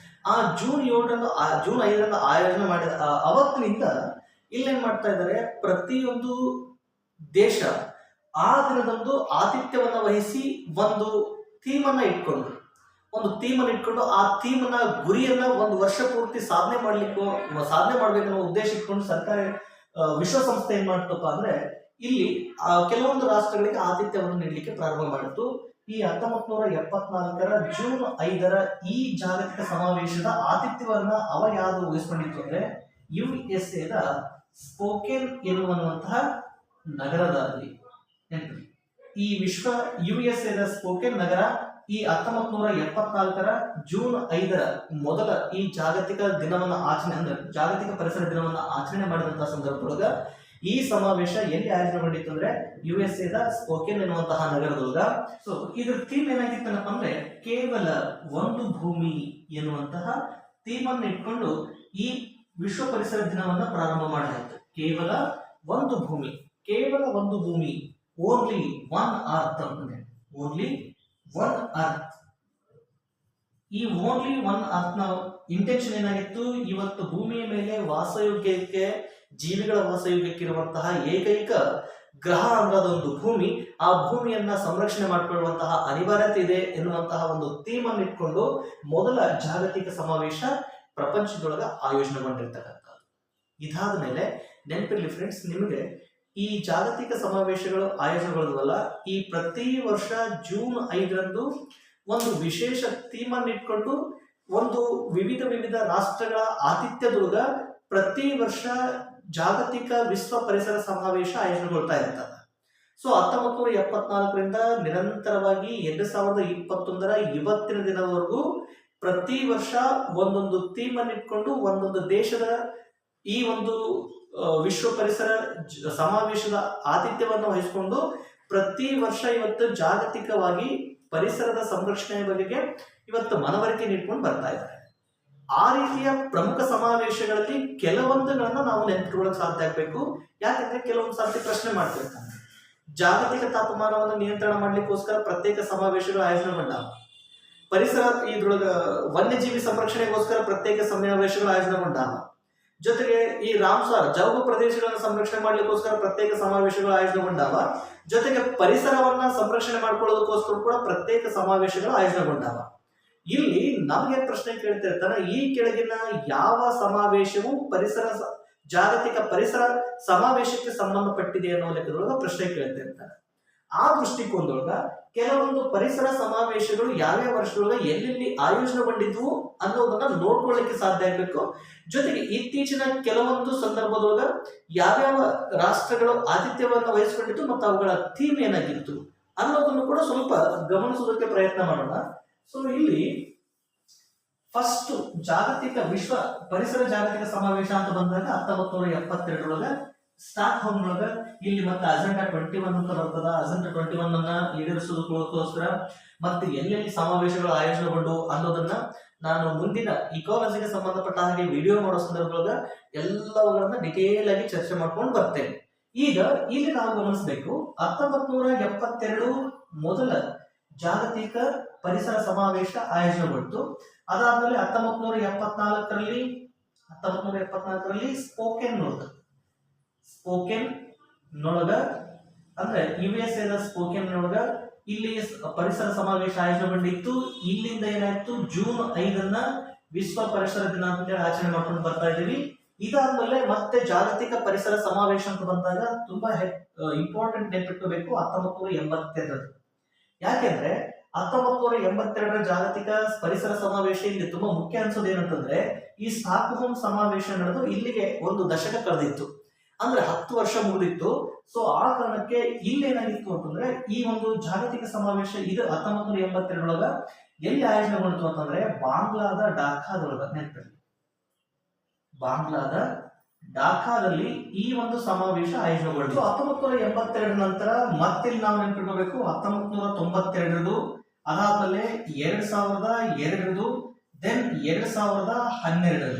ಆ ಜೂನ್ 5ರಂದು ಆಯೋಜನೆ ಮಾಡಿದ ಅವತ್ತಿನಿಂದ ಇಲ್ಲೇನ್ ಮಾಡ್ತಾ ಇದ್ದಾರೆ, ಪ್ರತಿಯೊಂದು ದೇಶ ಆ ದಿನದಂದು ಆತಿಥ್ಯವನ್ನ ವಹಿಸಿ ಒಂದು ಥೀಮನ್ನ ಇಟ್ಕೊಂಡು ಆ ಥೀಮನ್ನ ಗುರಿಯನ್ನ ಒಂದು ವರ್ಷ ಪೂರ್ತಿ ಸಾಧನೆ ಮಾಡ್ಬೇಕನ್ನೋ ಉದ್ದೇಶ ಇಟ್ಕೊಂಡು ಸರ್ಕಾರ ವಿಶ್ವಸಂಸ್ಥೆ ಏನ್ ಮಾಡ್ತಪ್ಪ ಅಂದ್ರೆ ಇಲ್ಲಿ ಕೆಲವೊಂದು ರಾಷ್ಟ್ರಗಳಿಗೆ ಆತಿಥ್ಯವನ್ನು ನೀಡಲಿಕ್ಕೆ ಪ್ರಾರಂಭ ಮಾಡಿತು. ಈ 1974 ಜೂನ್ 5 ಈ ಜಾಗತಿಕ ಸಮಾವೇಶದ ಆತಿಥ್ಯವನ್ನ ಯಾರು ವಹಿಸಿಕೊಂಡಿತ್ತು ಅಂದ್ರೆ USA ಸ್ಪೋಕೇನ್ ಎನ್ನುವಂತಹ ನಗರದಲ್ಲಿ. ಈ USA ಸ್ಪೋಕೇನ್ ನಗರ ಈ 1974 ಜೂನ್ 5 ಮೊದಲ ಈ ಜಾಗತಿಕ ದಿನವನ್ನ ಜಾಗತಿಕ ಪರಿಸರ ದಿನವನ್ನ ಆಚರಣೆ ಮಾಡಿದಂತಹ ಸಂದರ್ಭದೊಳಗ ಈ ಸಮಾವೇಶ ಎಲ್ಲಿ ಆಯೋಜನೆ ಮಾಡಿತ್ತು ಅಂದ್ರೆ USA ಸ್ಪೋಕೇನ್ ಎನ್ನುವಂತಹ ನಗರದೊಳಗ. ಸೊ ಇದ್ರ ಥೀಮ್ ಏನಾಗಿತ್ತನಪ್ಪ ಅಂದ್ರೆ ಕೇವಲ ಒಂದು ಭೂಮಿ ಎನ್ನುವಂತಹ ಥೀಮ್ ಅನ್ನು ಇಟ್ಕೊಂಡು ಈ ವಿಶ್ವ ಪರಿಸರ ದಿನವನ್ನ ಪ್ರಾರಂಭ ಮಾಡಲಾಯಿತು. ಕೇವಲ ಒಂದು ಭೂಮಿ, ಓನ್ಲಿ ಒನ್ ಅರ್ತ್ ಅಂತಂದ್ರೆ ಓನ್ಲಿ ಒನ್ ಅರ್ತ್. ಈ ಓನ್ಲಿ ಒನ್ ಅರ್ತ್ ನ ಇಂಟೆನ್ಷನ್ ಏನಾಗಿತ್ತು, ಇವತ್ತು ಭೂಮಿಯ ಮೇಲೆ ಜೀವಿಗಳ ವಾಸಯೋಗ್ಯಕ್ಕೆ ಇರುವಂತಹ ಏಕೈಕ ಗ್ರಹ ಅನ್ನೋದೊಂದು ಭೂಮಿ. ಆ ಭೂಮಿಯನ್ನ ಸಂರಕ್ಷಣೆ ಮಾಡಿಕೊಳ್ಳುವಂತಹ ಅನಿವಾರ್ಯತೆ ಇದೆ ಎನ್ನುವಂತಹ ಒಂದು ಥೀಮ್ ಅನ್ನು ಇಟ್ಕೊಂಡು ಮೊದಲ ಜಾಗತಿಕ ಸಮಾವೇಶ ಪ್ರಪಂಚದೊಳಗ ಆಯೋಜನೆಗೊಂಡಿರ್ತಕ್ಕಂಥದ್ದು. ಇದಾದ ಮೇಲೆ ನೆನಪಿರ್ಲಿ ಫ್ರೆಂಡ್ಸ್, ನಿಮಗೆ ಈ ಜಾಗತಿಕ ಸಮಾವೇಶಗಳು ಆಯೋಜನೆಗೊಳ್ಳೋದಲ್ಲ, ಈ ಪ್ರತಿ ವರ್ಷ ಜೂನ್ 5ರಂದು ಒಂದು ವಿಶೇಷ ಥೀಮ್ ಅನ್ನು ಇಟ್ಕೊಂಡು ಒಂದು ವಿವಿಧ ರಾಷ್ಟ್ರಗಳ ಆತಿಥ್ಯದೊಳಗ ಪ್ರತಿ ವರ್ಷ ಜಾಗತಿಕ ವಿಶ್ವ ಪರಿಸರ ಸಮಾವೇಶ ಆಯೋಜನೆಗೊಳ್ತಾ ಇರ್ತದೆ. ಸೊ 1974 ನಿರಂತರವಾಗಿ 2021 ಇವತ್ತಿನ ದಿನದವರೆಗೂ ಪ್ರತಿ ವರ್ಷ ಒಂದೊಂದು ಥೀಮ್ ಅನ್ನು ಇಟ್ಕೊಂಡು ಒಂದೊಂದು ದೇಶದ ಈ ಒಂದು ವಿಶ್ವ ಪರಿಸರ ಸಮಾವೇಶದ ಆತಿಥ್ಯವನ್ನು ವಹಿಸಿಕೊಂಡು ಪ್ರತಿ ವರ್ಷ ಇವತ್ತು ಜಾಗತಿಕವಾಗಿ ಪರಿಸರದ ಸಂರಕ್ಷಣೆಯ ಬಗೆಗೆ ಇವತ್ತು ಮನವರಿಕೆ ನೀಡ್ಕೊಂಡು ಬರ್ತಾ ಇದ್ದಾರೆ. ಆ ರೀತಿಯ ಪ್ರಮುಖ ಸಮಾವೇಶಗಳಲ್ಲಿ ಕೆಲವೊಂದುಗಳನ್ನ ನಾವು ನೆನಪಿಟ್ಕೊಳ್ಳೋಕೆ ಸಾಧ್ಯ ಆಗ್ಬೇಕು. ಯಾಕಂದ್ರೆ ಕೆಲವೊಂದು ಸಾರ್ತಿ ಪ್ರಶ್ನೆ ಮಾಡ್ತಿರ್ತಾನೆ, ಜಾಗತಿಕ ತಾಪಮಾನವನ್ನು ನಿಯಂತ್ರಣ ಮಾಡ್ಲಿಕ್ಕೋಸ್ಕರ ಪ್ರತ್ಯೇಕ ಸಮಾವೇಶಗಳು ಆಯೋಜನೆ ಮಾಡಲಾಗ, ಪರಿಸರ ಇದ್ರೊಳಗ ವನ್ಯಜೀವಿ ಸಂರಕ್ಷಣೆಗೋಸ್ಕರ ಪ್ರತ್ಯೇಕ ಸಮಾವೇಶಗಳು ಆಯೋಜನೆ ಮಾಡಲಾಗ, ಜೊತೆಗೆ ಈ ರಾಮ್ಸಾರ್ ಜೌಗು ಪ್ರದೇಶಗಳನ್ನು ಸಂರಕ್ಷಣೆ ಮಾಡ್ಲಿಕ್ಕೋಸ್ಕರ ಪ್ರತ್ಯೇಕ ಸಮಾವೇಶಗಳು ಆಯೋಜನೆಗೊಂಡಾವ. ಜೊತೆಗೆ ಪರಿಸರವನ್ನ ಸಂರಕ್ಷಣೆ ಮಾಡ್ಕೊಳ್ಳೋದಕ್ಕೋಸ್ಕರ ಕೂಡ ಪ್ರತ್ಯೇಕ ಸಮಾವೇಶಗಳು ಆಯೋಜನೆಗೊಂಡಾವ. ಇಲ್ಲಿ ನಮಗೆ ಪ್ರಶ್ನೆ ಕೇಳ್ತಿರ್ತಾನೆ, ಈ ಕೆಳಗಿನ ಯಾವ ಸಮಾವೇಶವು ಜಾಗತಿಕ ಪರಿಸರ ಸಮಾವೇಶಕ್ಕೆ ಸಂಬಂಧಪಟ್ಟಿದೆ ಅನ್ನೋ ಲೆಕ್ಕದೊಳಗ ಪ್ರಶ್ನೆ ಕೇಳ್ತಿರ್ತಾನೆ. ಆ ದೃಷ್ಟಿಕೋನದೊಳಗ ಕೆಲವೊಂದು ಪರಿಸರ ಸಮಾವೇಶಗಳು ಯಾವ್ಯಾವ ವರ್ಷದೊಳಗ ಎಲ್ಲೆಲ್ಲಿ ಆಯೋಜನೆಗೊಂಡಿದ್ವು ಅನ್ನೋದನ್ನ ನೋಡ್ಕೊಳ್ಳಿಕ್ಕೆ ಸಾಧ್ಯ ಆಗ್ಬೇಕು. ಜೊತೆಗೆ ಇತ್ತೀಚಿನ ಕೆಲವೊಂದು ಸಂದರ್ಭದೊಳಗ ಯಾವ್ಯಾವ ರಾಷ್ಟ್ರಗಳು ಆತಿಥ್ಯವನ್ನು ವಹಿಸಿಕೊಂಡಿತ್ತು ಮತ್ತು ಅವುಗಳ ಥೀಮ್ ಏನಾಗಿತ್ತು ಅನ್ನೋದನ್ನು ಕೂಡ ಸ್ವಲ್ಪ ಗಮನಿಸೋದಕ್ಕೆ ಪ್ರಯತ್ನ ಮಾಡೋಣ. ಸೊ ಇಲ್ಲಿ ಫಸ್ಟ್ ವಿಶ್ವ ಪರಿಸರ ಜಾಗತಿಕ ಸಮಾವೇಶ ಅಂತ ಬಂದಾಗ 1972 ಸ್ಟಾಕ್ ಹೋಮ್ ಒಳಗ ಇಲ್ಲಿ ಮತ್ತೆ ಅಜೆಂಡಾ 21 ಅಂತ ಬರ್ತದ. ಅಜೆಂಡಾ 21 ಅನ್ನ ಈಡೇರಿಸೋದಕ್ಕೋಸ್ಕರ ಮತ್ತೆ ಎಲ್ಲೆಲ್ಲಿ ಸಮಾವೇಶಗಳು ಆಯೋಜನೆಗೊಂಡು ಅನ್ನೋದನ್ನ ನಾನು ಮುಂದಿನ ಇಕಾಲಜಿಗೆ ಸಂಬಂಧಪಟ್ಟ ಹಾಗೆ ವಿಡಿಯೋ ಮಾಡೋ ಸಂದರ್ಭದೊಳಗ ಎಲ್ಲವುಗಳನ್ನ ಡಿಟೇಲ್ ಆಗಿ ಚರ್ಚೆ ಮಾಡ್ಕೊಂಡು ಬರ್ತೇನೆ. ಈಗ ಇಲ್ಲಿ ನಾವು ಗಮನಿಸಬೇಕು, 1972 ಮೊದಲ ಜಾಗತಿಕ ಪರಿಸರ ಸಮಾವೇಶ ಆಯೋಜನೆಗೊಂಡು, ಅದಾದ್ಮೇಲೆ 1974ರಲ್ಲಿ ಸ್ಪೋಕೆನ್ ನೊಳಗ ಅಂದ್ರೆ USA ಸ್ಪೋಕೆನ್ ನೊಳಗ ಇಲ್ಲಿ ಪರಿಸರ ಸಮಾವೇಶ ಆಯೋಜನೆಗೊಂಡಿತ್ತು. ಇಲ್ಲಿಂದ ಏನಾಯ್ತು, ಜೂನ್ 5 ವಿಶ್ವ ಪರಿಸರ ದಿನ ಅಂತ ಆಚರಣೆ ಮಾಡ್ಕೊಂಡು ಬರ್ತಾ ಇದೀವಿ. ಇದಾದ್ಮೇಲೆ ಮತ್ತೆ ಜಾಗತಿಕ ಪರಿಸರ ಸಮಾವೇಶ ಅಂತ ಬಂದಾಗ ತುಂಬಾ ಇಂಪಾರ್ಟೆಂಟ್ ನೆನಪಿಟ್ಕೋಬೇಕು 1982. ಯಾಕೆಂದ್ರೆ 1982 ಜಾಗತಿಕ ಪರಿಸರ ಸಮಾವೇಶ ಇಲ್ಲಿ ತುಂಬಾ ಮುಖ್ಯ ಅನ್ಸೋದು ಏನಂತಂದ್ರೆ, ಈ ಸ್ಟಾಕ್ ಹೋಮ್ ಸಮಾವೇಶ ನಡೆದು ಇಲ್ಲಿಗೆ ಒಂದು ದಶಕ ಕಳೆದಿತ್ತು, ಅಂದ್ರೆ 10 ವರ್ಷ ಮುಗಿದಿತ್ತು. ಸೊ ಆ ಕಾರಣಕ್ಕೆ ಇಲ್ಲೇನಾಗಿತ್ತು ಅಂತಂದ್ರೆ, ಈ ಒಂದು ಜಾಗತಿಕ ಸಮಾವೇಶ ಇದು 1982 ಎಲ್ಲಿ ಆಯೋಜನೆಗೊಂಡಿತು ಅಂತಂದ್ರೆ ಬಾಂಗ್ಲಾದ ಢಾಕಾದೊಳಗ. ನೆನಪಿರಲಿ, ಬಾಂಗ್ಲಾದ ಢಾಕಾದಲ್ಲಿ ಈ ಒಂದು ಸಮಾವೇಶ ಆಯೋಜನೆಗೊಂಡಿತು. 1982 ನಂತರ ಮತ್ತೆ ನಾವು ನೆನಪಿಟ್ಕೋಬೇಕು 1992, ಅದಾದ್ಮೇಲೆ 2002, ದೆನ್ 2012.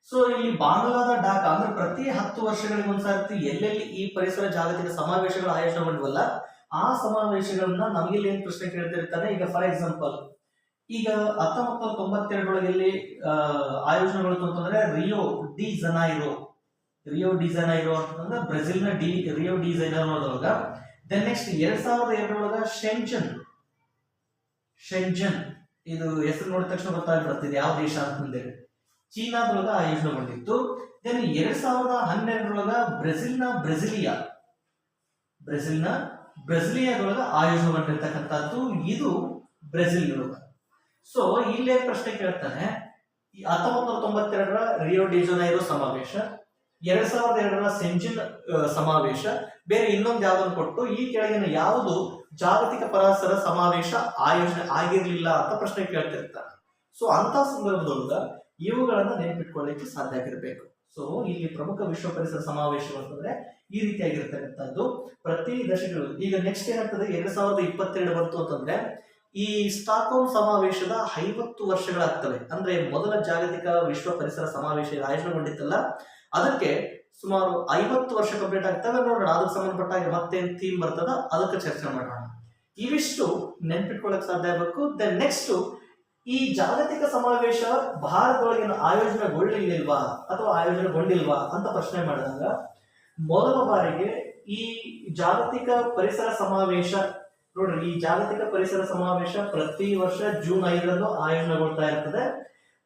ಸೊ ಇಲ್ಲಿ ಬಾಂಗ್ಲಾದ ಢಾಕಾ ಅಂದ್ರೆ ಪ್ರತಿ 10 ವರ್ಷಗಳಿಗೆ ಒಂದ್ಸರ್ತಿ ಎಲ್ಲೆಲ್ಲಿ ಈ ಪರಿಸರ ಜಾಗತಿಕ ಸಮಾವೇಶಗಳು ಆಯೋಜನೆಗೊಂಡಿವಲ್ಲ ಆ ಸಮಾವೇಶಗಳನ್ನ ನಮಗೆ ಏನ್ ಪ್ರಶ್ನೆ ಕೇಳ್ತಿರ್ತಾರೆ. ಈಗ ಫಾರ್ ಎಕ್ಸಾಂಪಲ್, ಈಗ 1992 ಆಯೋಜನೆಗೊಳ್ತು ಅಂತಂದ್ರೆ ರಿಯೋ ಡಿ ಜನೈರೋ ಅಂತಂದ್ರೆ ಬ್ರೆಜಿಲ್ನ ರಿಯೋ ಡಿ ಜನೈರೋದೊಳಗ. ದೆನ್ ನೆಕ್ಸ್ಟ್ 2002 ಶೆಂಜನ್, ಇದು ಹೆಸರು ನೋಡಿದ ತಕ್ಷಣ ಗೊತ್ತಾಗ್ಬಿಡ್ತಿದೆ ಯಾವ ದೇಶ ಅಂತಂದೇಳಿ, ಚೀನಾದೊಳಗ ಆಯೋಜನೆಗೊಂಡಿತ್ತು. ದೆನ್ 2012 ಬ್ರೆಜಿಲಿಯಾದೊಳಗ ಆಯೋಜನೆಗೊಂಡಿರ್ತಕ್ಕಂಥದ್ದು, ಇದು ಬ್ರೆಜಿಲ್ ಒಳಗ. ಸೊ ಇಲ್ಲೇ ಪ್ರಶ್ನೆ ಕೇಳ್ತಾನೆ, 1992 ರಿಯೋ ಡಿ ಜನೈರೋ ಸಮಾವೇಶ, 2002 ಸೆಂಜಿನ್ ಸಮಾವೇಶ, ಬೇರೆ ಇನ್ನೊಂದು ಯಾವ್ದನ್ನು ಕೊಟ್ಟು ಈ ಕೆಳಗಿನ ಯಾವುದು ಜಾಗತಿಕ ಪರಿಸರ ಸಮಾವೇಶ ಆಯೋಜನೆ ಆಗಿರ್ಲಿಲ್ಲ ಅಂತ ಪ್ರಶ್ನೆ ಕೇಳ್ತಿರ್ತಾನೆ. ಸೊ ಅಂತ ಸಂದರ್ಭದೊಳಗ ಇವುಗಳನ್ನ ನೆನಪಿಟ್ಕೊಳ್ಳಿಕ್ಕೆ ಸಾಧ್ಯ ಆಗಿರ್ಬೇಕು. ಸೊ ಇಲ್ಲಿ ಪ್ರಮುಖ ವಿಶ್ವ ಪರಿಸರ ಸಮಾವೇಶ ಅಂತಂದ್ರೆ ಈ ರೀತಿಯಾಗಿರ್ತಕ್ಕಂಥದ್ದು ಪ್ರತಿ ದಶಕಗಳು. ಈಗ ನೆಕ್ಸ್ಟ್ ಏನಾಗ್ತದೆ, 2022 ಬಂತು ಅಂತಂದ್ರೆ ಈ ಸ್ಟಾಕ್ಹೋಮ್ ಸಮಾವೇಶದ 50 ವರ್ಷಗಳಾಗ್ತವೆ. ಅಂದ್ರೆ ಮೊದಲ ಜಾಗತಿಕ ವಿಶ್ವ ಪರಿಸರ ಸಮಾವೇಶ ಆಯೋಜನೆಗೊಂಡಿತ್ತಲ್ಲ ಅದಕ್ಕೆ ಸುಮಾರು 50 ವರ್ಷ ಕಂಪ್ಲೀಟ್ ಆಗ್ತವೆ. ನೋಡೋಣ ಅದಕ್ಕೆ ಸಂಬಂಧಪಟ್ಟಾಗ ಮತ್ತೆ ಥೀಮ್ ಬರ್ತದ, ಅದಕ್ಕೆ ಚರ್ಚೆ ಮಾಡೋಣ. ಇವಿಷ್ಟು ನೆನ್ಪಿಟ್ಕೊಳ್ಳಕ್ ಸಾಧ್ಯ ಆಗಬೇಕು. ದೆನ್ ನೆಕ್ಸ್ಟ್, ಈ ಜಾಗತಿಕ ಸಮಾವೇಶ ಭಾರತದೊಳಗಿನ ಆಯೋಜನೆಗೊಳ್ಳಿಲ್ವಾ ಅಥವಾ ಆಯೋಜನೆಗೊಂಡಿಲ್ವಾ ಅಂತ ಪ್ರಶ್ನೆ ಮಾಡಿದಾಗ, ಮೊದಲ ಬಾರಿಗೆ ಈ ಜಾಗತಿಕ ಪರಿಸರ ಸಮಾವೇಶ ನೋಡ್ರಿ, ಈ ಜಾಗತಿಕ ಪರಿಸರ ಸಮಾವೇಶ ಪ್ರತಿ ವರ್ಷ ಜೂನ್ 5 ಆಯೋಜನೆಗೊಳ್ತಾ ಇರ್ತದೆ.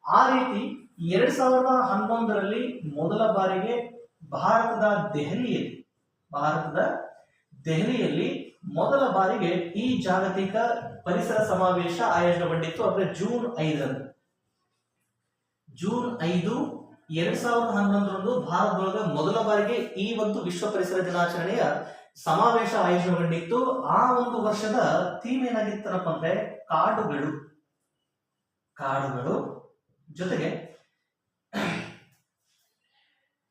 ಆ ರೀತಿ 2011 ಮೊದಲ ಬಾರಿಗೆ ಭಾರತದ ದೆಹಲಿಯಲ್ಲಿ ಮೊದಲ ಬಾರಿಗೆ ಈ ಜಾಗತಿಕ ಪರಿಸರ ಸಮಾವೇಶ ಆಯೋಜನೆಗೊಂಡಿತ್ತು. ಅಂದ್ರೆ ಜೂನ್ 5 2011 ಭಾರತದೊಳಗ ಮೊದಲ ಬಾರಿಗೆ ಈ ಒಂದು ವಿಶ್ವ ಪರಿಸರ ದಿನಾಚರಣೆಯ ಸಮಾವೇಶ ಆಯೋಜನೆಗೊಂಡಿತ್ತು. ಆ ಒಂದು ವರ್ಷದ ಥೀಮ್ ಏನಾಗಿತ್ತಪ್ಪ ಅಂದ್ರೆ ಕಾಡುಗಳು ಜೊತೆಗೆ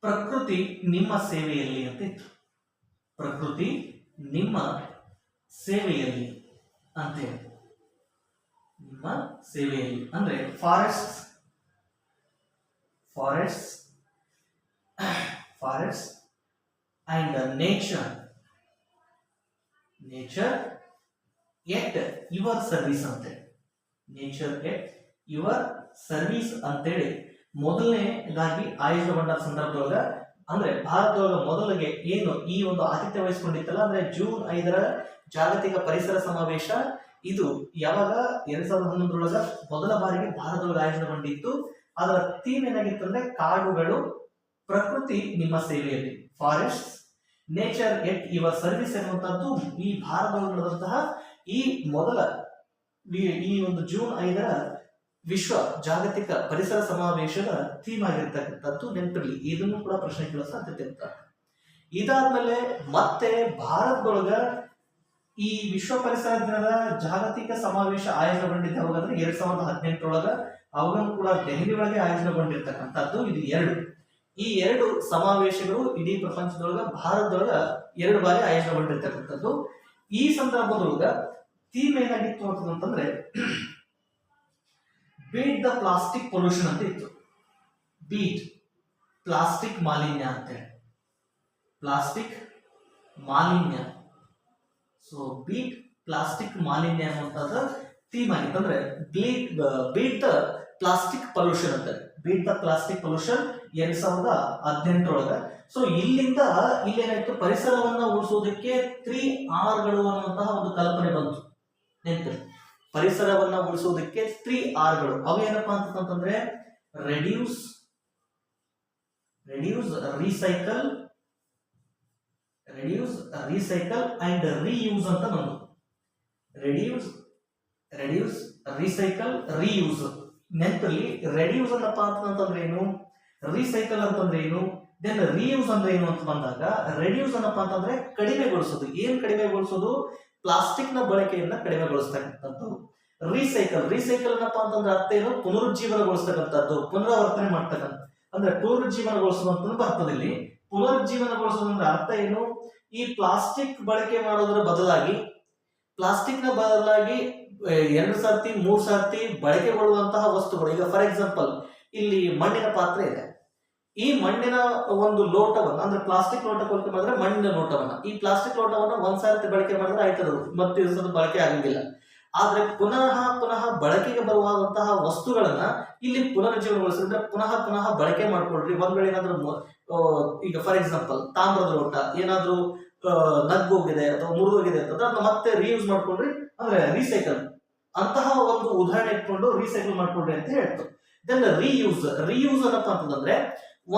ಪ್ರಕೃತಿ ನಿಮ್ಮ ಸೇವೆಯಲ್ಲಿ ಅಂತ ಇತ್ತು. ಪ್ರಕೃತಿ ನಿಮ್ಮ ಸೇವೆಯಲ್ಲಿ ಅಂತೇಳಿ, ನಿಮ್ಮ ಸೇವೆಯಲ್ಲಿ ಅಂದ್ರೆ forest and nature at your service ಅಂತೇಳಿ, ನೇಚರ್ ಎಟ್ ಯುವರ್ ಸರ್ವಿಸ್ ಅಂತೇಳಿ ಮೊದಲನೇದಾಗಿ ಆಯೋಜನೆಗೊಂಡ ಸಂದರ್ಭದೊಳಗ ಅಂದ್ರೆ ಭಾರತದೊಳಗ ಮೊದಲಿಗೆ ಏನು ಈ ಒಂದು ಆತಿಥ್ಯ ವಹಿಸಿಕೊಂಡಿತ್ತಲ್ಲ ಅಂದ್ರೆ ಜೂನ್ 5ರ ಜಾಗತಿಕ ಪರಿಸರ ಸಮಾವೇಶ ಇದು ಯಾವಾಗ 2011ರೊಳಗ ಮೊದಲ ಬಾರಿಗೆ ಭಾರತದೊಳಗೆ ಆಯೋಜನೆಗೊಂಡಿತ್ತು. ಅದರ ಥೀಮ್ ಏನಾಗಿತ್ತು ಅಂದ್ರೆ ಕಾಡುಗಳು ಪ್ರಕೃತಿ ನಿಮ್ಮ ಸೇವೆಯಲ್ಲಿ, forest nature at your service ಎನ್ನುವಂತದ್ದು ಈ ಭಾರತದಲ್ಲಿ ನಡೆದಂತಹ ಈ ಮೊದಲ ಈ ಒಂದು ಜೂನ್ 5ರ ವಿಶ್ವ ಜಾಗತಿಕ ಪರಿಸರ ಸಮಾವೇಶದ ಥೀಮ್ ಆಗಿರ್ತಕ್ಕಂಥದ್ದು ನೆನಪಿರಲಿ. ಇದನ್ನು ಕೂಡ ಪ್ರಶ್ನೆ ಕೇಳೋ ಸಾಧ್ಯತೆ ಇರ್ತಾರೆ. ಇದಾದ್ಮೇಲೆ ಮತ್ತೆ ಭಾರತದೊಳಗ ಈ ವಿಶ್ವ ಪರಿಸರ ದಿನದ ಜಾಗತಿಕ ಸಮಾವೇಶ ಆಯೋಜನೆಗೊಂಡಿದ್ದ ಯಾವಾಗಂದ್ರೆ 2018ರೊಳಗ ಅವುಗಳನ್ನು ಕೂಡ ದೆಹಲಿ ಒಳಗೆ ಆಯೋಜನೆಗೊಂಡಿರ್ತಕ್ಕಂಥದ್ದು. ಇದು ಈ ಎರಡು ಸಮಾವೇಶಗಳು ಇಡೀ ಪ್ರಪಂಚದೊಳಗ ಭಾರತದೊಳಗ 2 ಬಾರಿ ಆಯೋಜನೆಗೊಂಡಿರ್ತಕ್ಕಂಥದ್ದು. ಈ ಸಂದರ್ಭದೊಳಗ ಥೀಮ್ ಏನಾಗಿತ್ತು ಅಂತಂದ್ರೆ ಬೀಟ್ ದ ಪ್ಲಾಸ್ಟಿಕ್ ಪೊಲ್ಯೂಷನ್ ಅಂತ ಇತ್ತು. ಬೀಟ್ ಪ್ಲಾಸ್ಟಿಕ್ ಮಾಲಿನ್ಯ ಅಂತೇಳಿ, ಪ್ಲಾಸ್ಟಿಕ್ ಮಾಲಿನ್ಯ. ಸೊ ಬೀಟ್ ಪ್ಲಾಸ್ಟಿಕ್ ಮಾಲಿನ್ಯ ಅನ್ನುವಂಥದ್ದು ಥೀಮ್ ಆಗಿತ್ತು. ಅಂದ್ರೆ ಬೀಟ್ ದ ಪ್ಲಾಸ್ಟಿಕ್ ಪೊಲ್ಯೂಷನ್ ಅಂತ, ಬೀಟ್ ದ ಪ್ಲಾಸ್ಟಿಕ್ ಪೊಲ್ಯೂಷನ್ 2018ರೊಳಗ. ಸೊ ಇಲ್ಲಿಂದ ಇಲ್ಲೇನಾಯ್ತು, ಪರಿಸರವನ್ನ ಉಳಿಸೋದಕ್ಕೆ 3 Rಗಳು ಅನ್ನುವಂತಹ ಒಂದು ಕಲ್ಪನೆ ಬಂತು. ನೆನಪು, ಪರಿಸರವನ್ನ ಉಳಿಸೋದಕ್ಕೆ 3 Rಗಳು. ಅವು ಏನಪ್ಪಾ ಅಂತಂದ್ರೆ ರೆಡ್ಯೂಸ್, ರೀಸೈಕಲ್ ಅಂಡ್ ರೀಯೂಸ್ ಅಂತ ಬಂದು. Reduce, recycle, reuse. ನೆನಪಲ್ಲಿ ರೆಡ್ಯೂಸ್ ಅನ್ನಪ್ಪ ಅಂತಂದ್ರೆ ಏನು, ರೀಸೈಕಲ್ ಅಂತಂದ್ರೆ ಏನು, ದೆನ್ ರೀಯೂಸ್ ಅಂದ್ರೆ ಏನು ಅಂತ ಬಂದಾಗ ರೆಡ್ಯೂಸ್ ಅನ್ನಪ್ಪ ಅಂತಂದ್ರೆ ಕಡಿಮೆಗೊಳಿಸೋದು. ಏನ್ ಕಡಿಮೆಗೊಳಿಸೋದು, ಪ್ಲಾಸ್ಟಿಕ್ ನ ಬಳಕೆಯನ್ನ ಕಡಿಮೆಗೊಳಿಸ್ತಕ್ಕಂಥದ್ದು. ರೀಸೈಕಲ್ ಅನ್ನಪ್ಪ ಅಂತಂದ್ರೆ ಅರ್ಥ ಏನು, ಪುನರುಜ್ಜೀವನಗೊಳಿಸ್ತಕ್ಕಂಥದ್ದು, ಪುನರಾವರ್ತನೆ ಮಾಡ್ತಕ್ಕಂಥ, ಅಂದ್ರೆ ಪುನರುಜ್ಜೀವನಗೊಳಿಸೋದು ಅಂತ ಬರ್ತದೆ ಇಲ್ಲಿ. ಪುನರುಜ್ಜೀವನಗೊಳಿಸೋದಂದ್ರೆ ಅರ್ಥ ಏನು, ಈ ಪ್ಲಾಸ್ಟಿಕ್ ಬಳಕೆ ಮಾಡೋದ್ರ ಬದಲಾಗಿ, ಪ್ಲಾಸ್ಟಿಕ್ ನ ಬದಲಾಗಿ 2 ಸರ್ತಿ 3 ಸರ್ತಿ ಬಳಕೆಗೊಳ್ಳುವಂತಹ ವಸ್ತುಗಳು. ಈಗ ಫಾರ್ ಎಕ್ಸಾಂಪಲ್ ಇಲ್ಲಿ ಮಣ್ಣಿನ ಪಾತ್ರೆ ಇದೆ. ಈ ಮಣ್ಣಿನ ಒಂದು ಲೋಟವನ್ನ, ಅಂದ್ರೆ ಪ್ಲಾಸ್ಟಿಕ್ ಲೋಟ ಬಳಕೆ ಮಾಡಿದ್ರೆ ಮಣ್ಣಿನ ಲೋಟವನ್ನ, ಈ ಪ್ಲಾಸ್ಟಿಕ್ ಲೋಟವನ್ನ 1 ಸರ್ತಿ ಬಳಕೆ ಮಾಡಿದ್ರೆ ಆಯ್ತದ, ಮತ್ತೆ ಬಳಕೆ ಆಗಂಗಿಲ್ಲ. ಆದ್ರೆ ಪುನಃ ಬಳಕೆಗೆ ಬರುವಂತಹ ವಸ್ತುಗಳನ್ನ ಇಲ್ಲಿ ಪುನರುಜ್ಜೀವನಗೊಳಿಸಿದ್ರೆ ಪುನಃ ಬಳಕೆ ಮಾಡ್ಕೊಳ್ರಿ. ಒಂದ್ ವೇಳೆ ಏನಾದ್ರೂ ಈಗ ಫಾರ್ ಎಕ್ಸಾಂಪಲ್ ತಾಮ್ರದ ಲೋಟ ಏನಾದ್ರೂ ನಗ್ಗೋಗಿದೆ ಅಥವಾ ಮುರಿದೋಗಿದೆ ಅಂತಂದ್ರೆ ಅದನ್ನ ಮತ್ತೆ ರೀಯೂಸ್ ಮಾಡ್ಕೊಳ್ರಿ, ಅಂದ್ರೆ ರೀಸೈಕಲ್. ಅಂತಹ ಒಂದು ಉದಾಹರಣೆ ಇಟ್ಕೊಂಡು ರೀಸೈಕಲ್ ಮಾಡ್ಕೊಳ್ರಿ ಅಂತ ಹೇಳ್ತು. ದೆನ್ ರೀಯೂಸ್ ಏನಪ್ಪಾ ಅಂತಂದ್ರೆ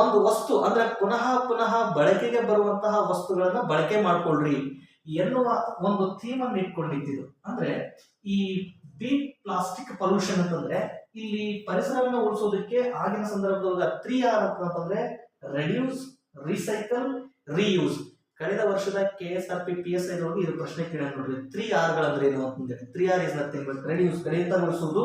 ಒಂದು ವಸ್ತು, ಅಂದ್ರೆ ಪುನಃ ಬಳಕೆಗೆ ಬರುವಂತಹ ವಸ್ತುಗಳನ್ನ ಬಳಕೆ ಮಾಡ್ಕೊಳ್ರಿ ಎನ್ನುವ ಒಂದು ಥೀಮ್ ಅನ್ನು ಇಟ್ಕೊಂಡಿದ್ದು. ಅಂದ್ರೆ ಈ ಬೀಟ್ ಪ್ಲಾಸ್ಟಿಕ್ ಪೊಲ್ಯೂಷನ್ ಅಂತಂದ್ರೆ ಇಲ್ಲಿ ಪರಿಸರವನ್ನು ಉಳಿಸೋದಕ್ಕೆ ಆಗಿನ ಸಂದರ್ಭದೊಳಗ 3 R ಅಂತಂದ್ರೆ ರೆಡ್ಯೂಸ್, ರೀಸೈಕಲ್, ರೀಯೂಸ್. ಕಳೆದ ವರ್ಷದ KSRP PSI ನೊಳಗೆ ಇದು ಪ್ರಶ್ನೆ ಕೇಳಿ ನೋಡ್ರಿ, 3 Rಗಳಂದ್ರೆ ಏನು ಅಂತಂದ್ರೆ 3 R is nothing but reduce, ಕಡಿತಗೊಳಿಸುವುದು,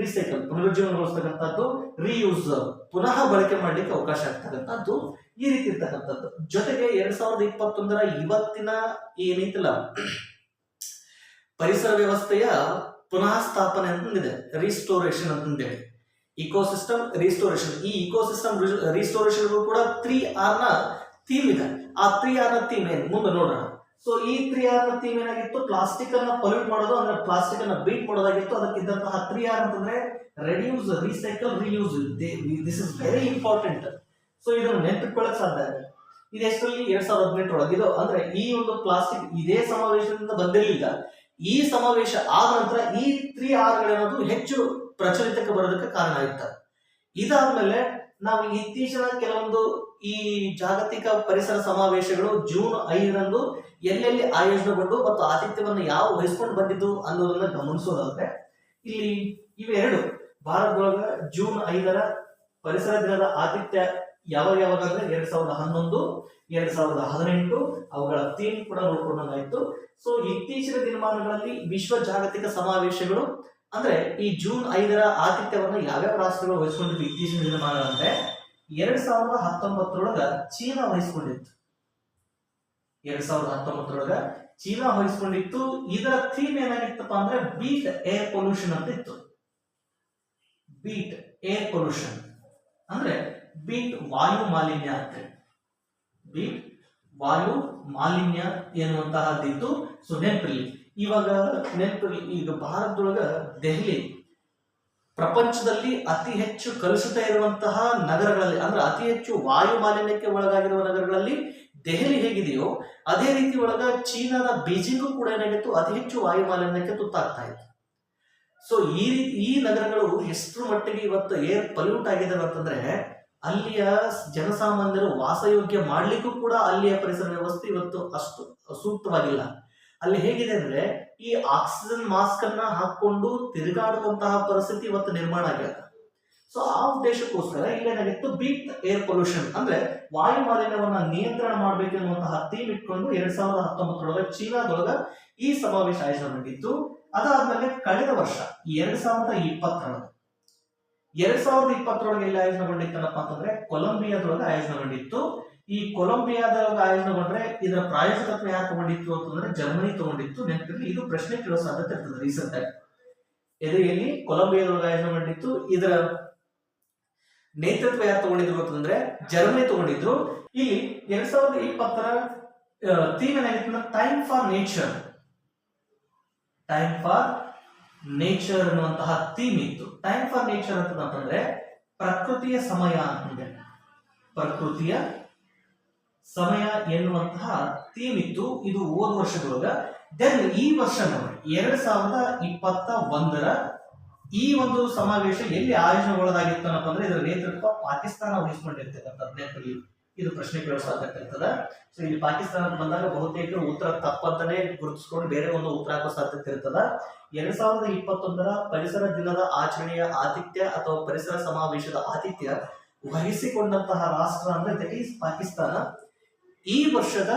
ರೀಸೈಕಲ್ ಪುನರುಜ್ಜೀವನಗೊಳಿಸ್ತಕ್ಕಂಥದ್ದು, ರೀಯೂಸ್ ಪುನಃ ಬಳಕೆ ಮಾಡ್ಲಿಕ್ಕೆ ಅವಕಾಶ ಆಗ್ತಕ್ಕಂಥದ್ದು. ಈ ರೀತಿ ಇರ್ತಕ್ಕಂಥದ್ದು. ಜೊತೆಗೆ 2021ರ ಇವತ್ತಿನ ಏನೈತಲ್ಲ ಪರಿಸರ ವ್ಯವಸ್ಥೆಯ ಪುನಃ ಸ್ಥಾಪನೆ ಅಂತಂದಿದೆ, ರಿಸ್ಟೋರೇಷನ್ ಅಂತಂದೇಳಿ, ಇಕೋಸಿಸ್ಟಮ್ ರಿಸ್ಟೋರೇಷನ್. ಈ ಇಕೋಸಿಸ್ಟಮ್ ರಿಸ್ಟೋರೇಷನ್ ಕೂಡ 3 R ನ ಥೀಮ್ ಇದೆ. ಆ 3 R ನ ಥೀಮ್ ಏನು ಮುಂದೆ ನೋಡೋಣ. ಸೊ ಈ 3 R ನ ಥೀಮ್ ಏನಾಗಿತ್ತು, ಪ್ಲಾಸ್ಟಿಕ್ ಅನ್ನ ಪೊಲ್ಯೂಟ್ ಮಾಡೋದು, ಅಂದ್ರೆ ಪ್ಲಾಸ್ಟಿಕ್ ಅನ್ನ ಬೀಟ್ ಮಾಡೋದಾಗಿತ್ತು. ಅದಕ್ಕಿದ್ದಂತಹ 3 R ಅಂತಂದ್ರೆ reduce, recycle, reuse. This is very important. So ಇದನ್ನು ನೆನಪಿಟ್ಕೊಳ್ಳಕ್ ಸಾಧ್ಯ ಇದೆ. ಇದು ಎಷ್ಟರಲ್ಲಿ 2018ರೊಳಗೆ. ಇದು ಅಂದ್ರೆ ಈ ಒಂದು ಪ್ಲಾಸ್ಟಿಕ್ ಇದೇ ಸಮಾವೇಶದಿಂದ ಬಂದಿರಲಿಲ್ಲ. ಈ ಸಮಾವೇಶ ಆದ ನಂತರ ಈ 3 Rಗಳೇನೋದು ಹೆಚ್ಚು ಪ್ರಚಲಿತಕ್ಕೆ ಬರೋದಕ್ಕೆ ಕಾರಣ ಆಯ್ತು. ಇದಾದ್ಮೇಲೆ ನಾವು ಇತ್ತೀಚಿನ ಕೆಲವೊಂದು ಈ ಜಾಗತಿಕ ಪರಿಸರ ಸಮಾವೇಶಗಳು ಜೂನ್ 5ರಂದು ಎಲ್ಲೆಲ್ಲಿ ಆಯೋಜನೆಗೊಂಡು ಮತ್ತು ಆತಿಥ್ಯವನ್ನು ಯಾವ ವಹಿಸ್ಕೊಂಡು ಬಂದಿದ್ದು ಅನ್ನೋದನ್ನ ಗಮನಿಸೋದಾದ್ರೆ ಇಲ್ಲಿ ಇವೆರಡು ಭಾರತದೊಳಗ ಜೂನ್ 5ರ ಪರಿಸರ ದಿನದ ಆತಿಥ್ಯ ಯಾವಾಗಂದ್ರೆ 2011, 2018 ಅವುಗಳ ಥೀಮ್ ಕೂಡ ನೋಡ್ಕೊಂಡಾಯ್ತು. ಸೊ ಇತ್ತೀಚಿನ ದಿನಮಾನಗಳಲ್ಲಿ ವಿಶ್ವ ಜಾಗತಿಕ ಸಮಾವೇಶಗಳು ಅಂದ್ರೆ ಈ ಜೂನ್ 5ರ ಆತಿಥ್ಯವನ್ನು ಯಾವ್ಯಾವ ರಾಷ್ಟ್ರಗಳು ವಹಿಸಿಕೊಂಡಿದ್ದು ಇತ್ತೀಚಿನ ದಿನಮಾನ ಅಂದ್ರೆ 2019ರೊಳಗ ಚೀನಾ ವಹಿಸಿಕೊಂಡಿತ್ತು. 2019ರೊಳಗ ಚೀನಾ ವಹಿಸಿಕೊಂಡಿತ್ತು. ಇದರ ಥೀಮ್ ಏನಾಗಿತ್ತಪ್ಪ ಅಂದ್ರೆ ಬೀಟ್ ಏರ್ ಪೊಲ್ಯೂಷನ್ ಅಂತ ಇತ್ತು. ಬೀಟ್ ಏರ್ ಪೊಲ್ಯೂಷನ್ ಅಂದ್ರೆ ಬೀಟ್ ವಾಯು ಮಾಲಿನ್ಯ ಅಂತ, ಬೀಟ್ ವಾಯು ಮಾಲಿನ್ಯ ಎನ್ನುವಂತಹದ್ದಿತ್ತು. ಸೊ ನೆನಪಿರ್ಲಿ, ಇವಾಗ ನೆನಪಿರ್ಲಿ, ಈಗ ಭಾರತದೊಳಗ ದೆಹಲಿ ಪ್ರಪಂಚದಲ್ಲಿ ಅತಿ ಹೆಚ್ಚು ಕಲುಷಿತ ಇರುವಂತಹ ನಗರಗಳಲ್ಲಿ, ಅಂದ್ರೆ ಅತಿ ಹೆಚ್ಚು ವಾಯು ಮಾಲಿನ್ಯಕ್ಕೆ ಒಳಗಾಗಿರುವ ನಗರಗಳಲ್ಲಿ ದೆಹಲಿ ಹೇಗಿದೆಯೋ ಅದೇ ರೀತಿ ಒಳಗ ಚೀನಾದ ಬೀಜಿಂಗು ಕೂಡ ಏನಾಗಿತ್ತು, ಅತಿ ಹೆಚ್ಚು ವಾಯು ಮಾಲಿನ್ಯಕ್ಕೆ ತುತ್ತಾಗ್ತಾ ಇತ್ತು. ಸೊ ಈ ನಗರಗಳು ಎಷ್ಟರ ಮಟ್ಟಿಗೆ ಇವತ್ತು ಏರ್ ಪಲ್ಯೂಟ್ ಆಗಿದ್ದಾವೆ ಅಂತಂದ್ರೆ ಅಲ್ಲಿಯ ಜನಸಾಮಾನ್ಯರು ವಾಸಯೋಗ್ಯ ಮಾಡ್ಲಿಕ್ಕೂ ಕೂಡ ಅಲ್ಲಿಯ ಪರಿಸರ ವ್ಯವಸ್ಥೆ ಇವತ್ತು ಅಷ್ಟು ಸೂಕ್ತವಾಗಿಲ್ಲ. ಅಲ್ಲಿ ಹೇಗಿದೆ ಅಂದ್ರೆ ಈ ಆಕ್ಸಿಜನ್ ಮಾಸ್ಕ್ ಅನ್ನ ಹಾಕೊಂಡು ತಿರುಗಾಡುವಂತಹ ಪರಿಸ್ಥಿತಿ ಇವತ್ತು ನಿರ್ಮಾಣ ಆಗ್ಯದ. ಸೊ ಆ ಉದ್ದೇಶಕ್ಕೋಸ್ಕರ ಇಲ್ಲೇನಾಗಿತ್ತು, ಬೀಟ್ ಏರ್ ಪೊಲ್ಯೂಷನ್ ಅಂದ್ರೆ ವಾಯು ಮಾಲಿನ್ಯವನ್ನ ನಿಯಂತ್ರಣ ಮಾಡಬೇಕೆನ್ನುವಂತಹ ಥೀಮ್ ಇಟ್ಕೊಂಡು 2019 ಚೀನಾದೊಳಗ ಈ ಸಮಾವೇಶ ಆಯೋಜನೆ ಮಾಡಿತ್ತು. ಅದಾದ್ಮೇಲೆ ಕಳೆದ ವರ್ಷ 2020 ಎಲ್ಲಿ ಆಯೋಜನೆಗೊಂಡಿತ್ತನಪ್ಪ ಅಂತಂದ್ರೆ ಕೊಲಂಬಿಯಾದೊಳಗೆ ಆಯೋಜನೆಗೊಂಡಿತ್ತು. ಈ ಕೊಲಂಬಿಯಾದೊಳಗೆ ಆಯೋಜನೆಗೊಂಡ್ರೆ ಇದರ ಪ್ರಾಯೋಜಕತ್ವ ಯಾರು ತಗೊಂಡಿತ್ತು ಅಂತಂದ್ರೆ ಜರ್ಮನಿ ತಗೊಂಡಿತ್ತು. ನೆನಪಿರಲಿ, ಇದು ಪ್ರಶ್ನೆ ಕೇಳೋ ಸಾಧ್ಯತೆ ಇರ್ತದೆ ರೀಸೆಂಟ್ ಆಗಿ. ಎಲ್ಲಿ ಕೊಲಂಬಿಯಾದೊಳಗೆ ಆಯೋಜನೆಗೊಂಡಿತ್ತು, ಇದರ ನೇತೃತ್ವ ಯಾರು ತಗೊಂಡಿದ್ರು ಅಂತಂದ್ರೆ ಜರ್ಮನಿ ತಗೊಂಡಿದ್ರು. ಇಲ್ಲಿ 2020 ಥೀಮ್ ಏನಾಗಿತ್ತು, ಟೈಮ್ ಫಾರ್ ನೇಚರ್ ಅನ್ನುವಂತಹ ಥೀಮ್ ಇತ್ತು. ಟೈಮ್ ಫಾರ್ ನೇಚರ್ ಅಂತಂದ್ರೆ ಪ್ರಕೃತಿಯ ಸಮಯ ಅಂತಂದ್ರೆ ಪ್ರಕೃತಿಯ ಸಮಯ ಎನ್ನುವಂತಹ ಥೀಮ್ ಇತ್ತು. ಇದು ಹೋದ ವರ್ಷದೊಳಗ. ದೆನ್ ಈ ವರ್ಷ ನೋಡಿ 2021 ಈ ಒಂದು ಸಮಾವೇಶ ಎಲ್ಲಿ ಆಯೋಜನೆಗೊಳ್ಳದಾಗಿತ್ತು ಅನ್ನಪ್ಪ ಅಂದ್ರೆ ಇದರ ನೇತೃತ್ವ ಪಾಕಿಸ್ತಾನ ವಹಿಸಿಕೊಂಡಿರ್ತಕ್ಕಂಥದ್ದು. ಇದು ಪ್ರಶ್ನೆ ಕೇಳೋ ಸಾಧ್ಯತೆ ಇರ್ತದೆ. ಸೊ ಇಲ್ಲಿ ಪಾಕಿಸ್ತಾನ ಬಂದಾಗ ಬಹುತೇಕ ಉತ್ತರ ತಪ್ಪಂತಾನೆ ಗುರುತಿಸ್ಕೊಂಡು ಬೇರೆ ಒಂದು ಉತ್ತರ ಹಾಕೋ ಸಾಧ್ಯತೆ ಇರ್ತದ. 2021 ಪರಿಸರ ದಿನದ ಆಚರಣೆಯ ಆತಿಥ್ಯ ಅಥವಾ ಪರಿಸರ ಸಮಾವೇಶದ ಆತಿಥ್ಯ ವಹಿಸಿಕೊಂಡಂತಹ ರಾಷ್ಟ್ರ ಅಂದ್ರೆ ದಟ್ ಈಸ್ ಪಾಕಿಸ್ತಾನ. ಈ ವರ್ಷದ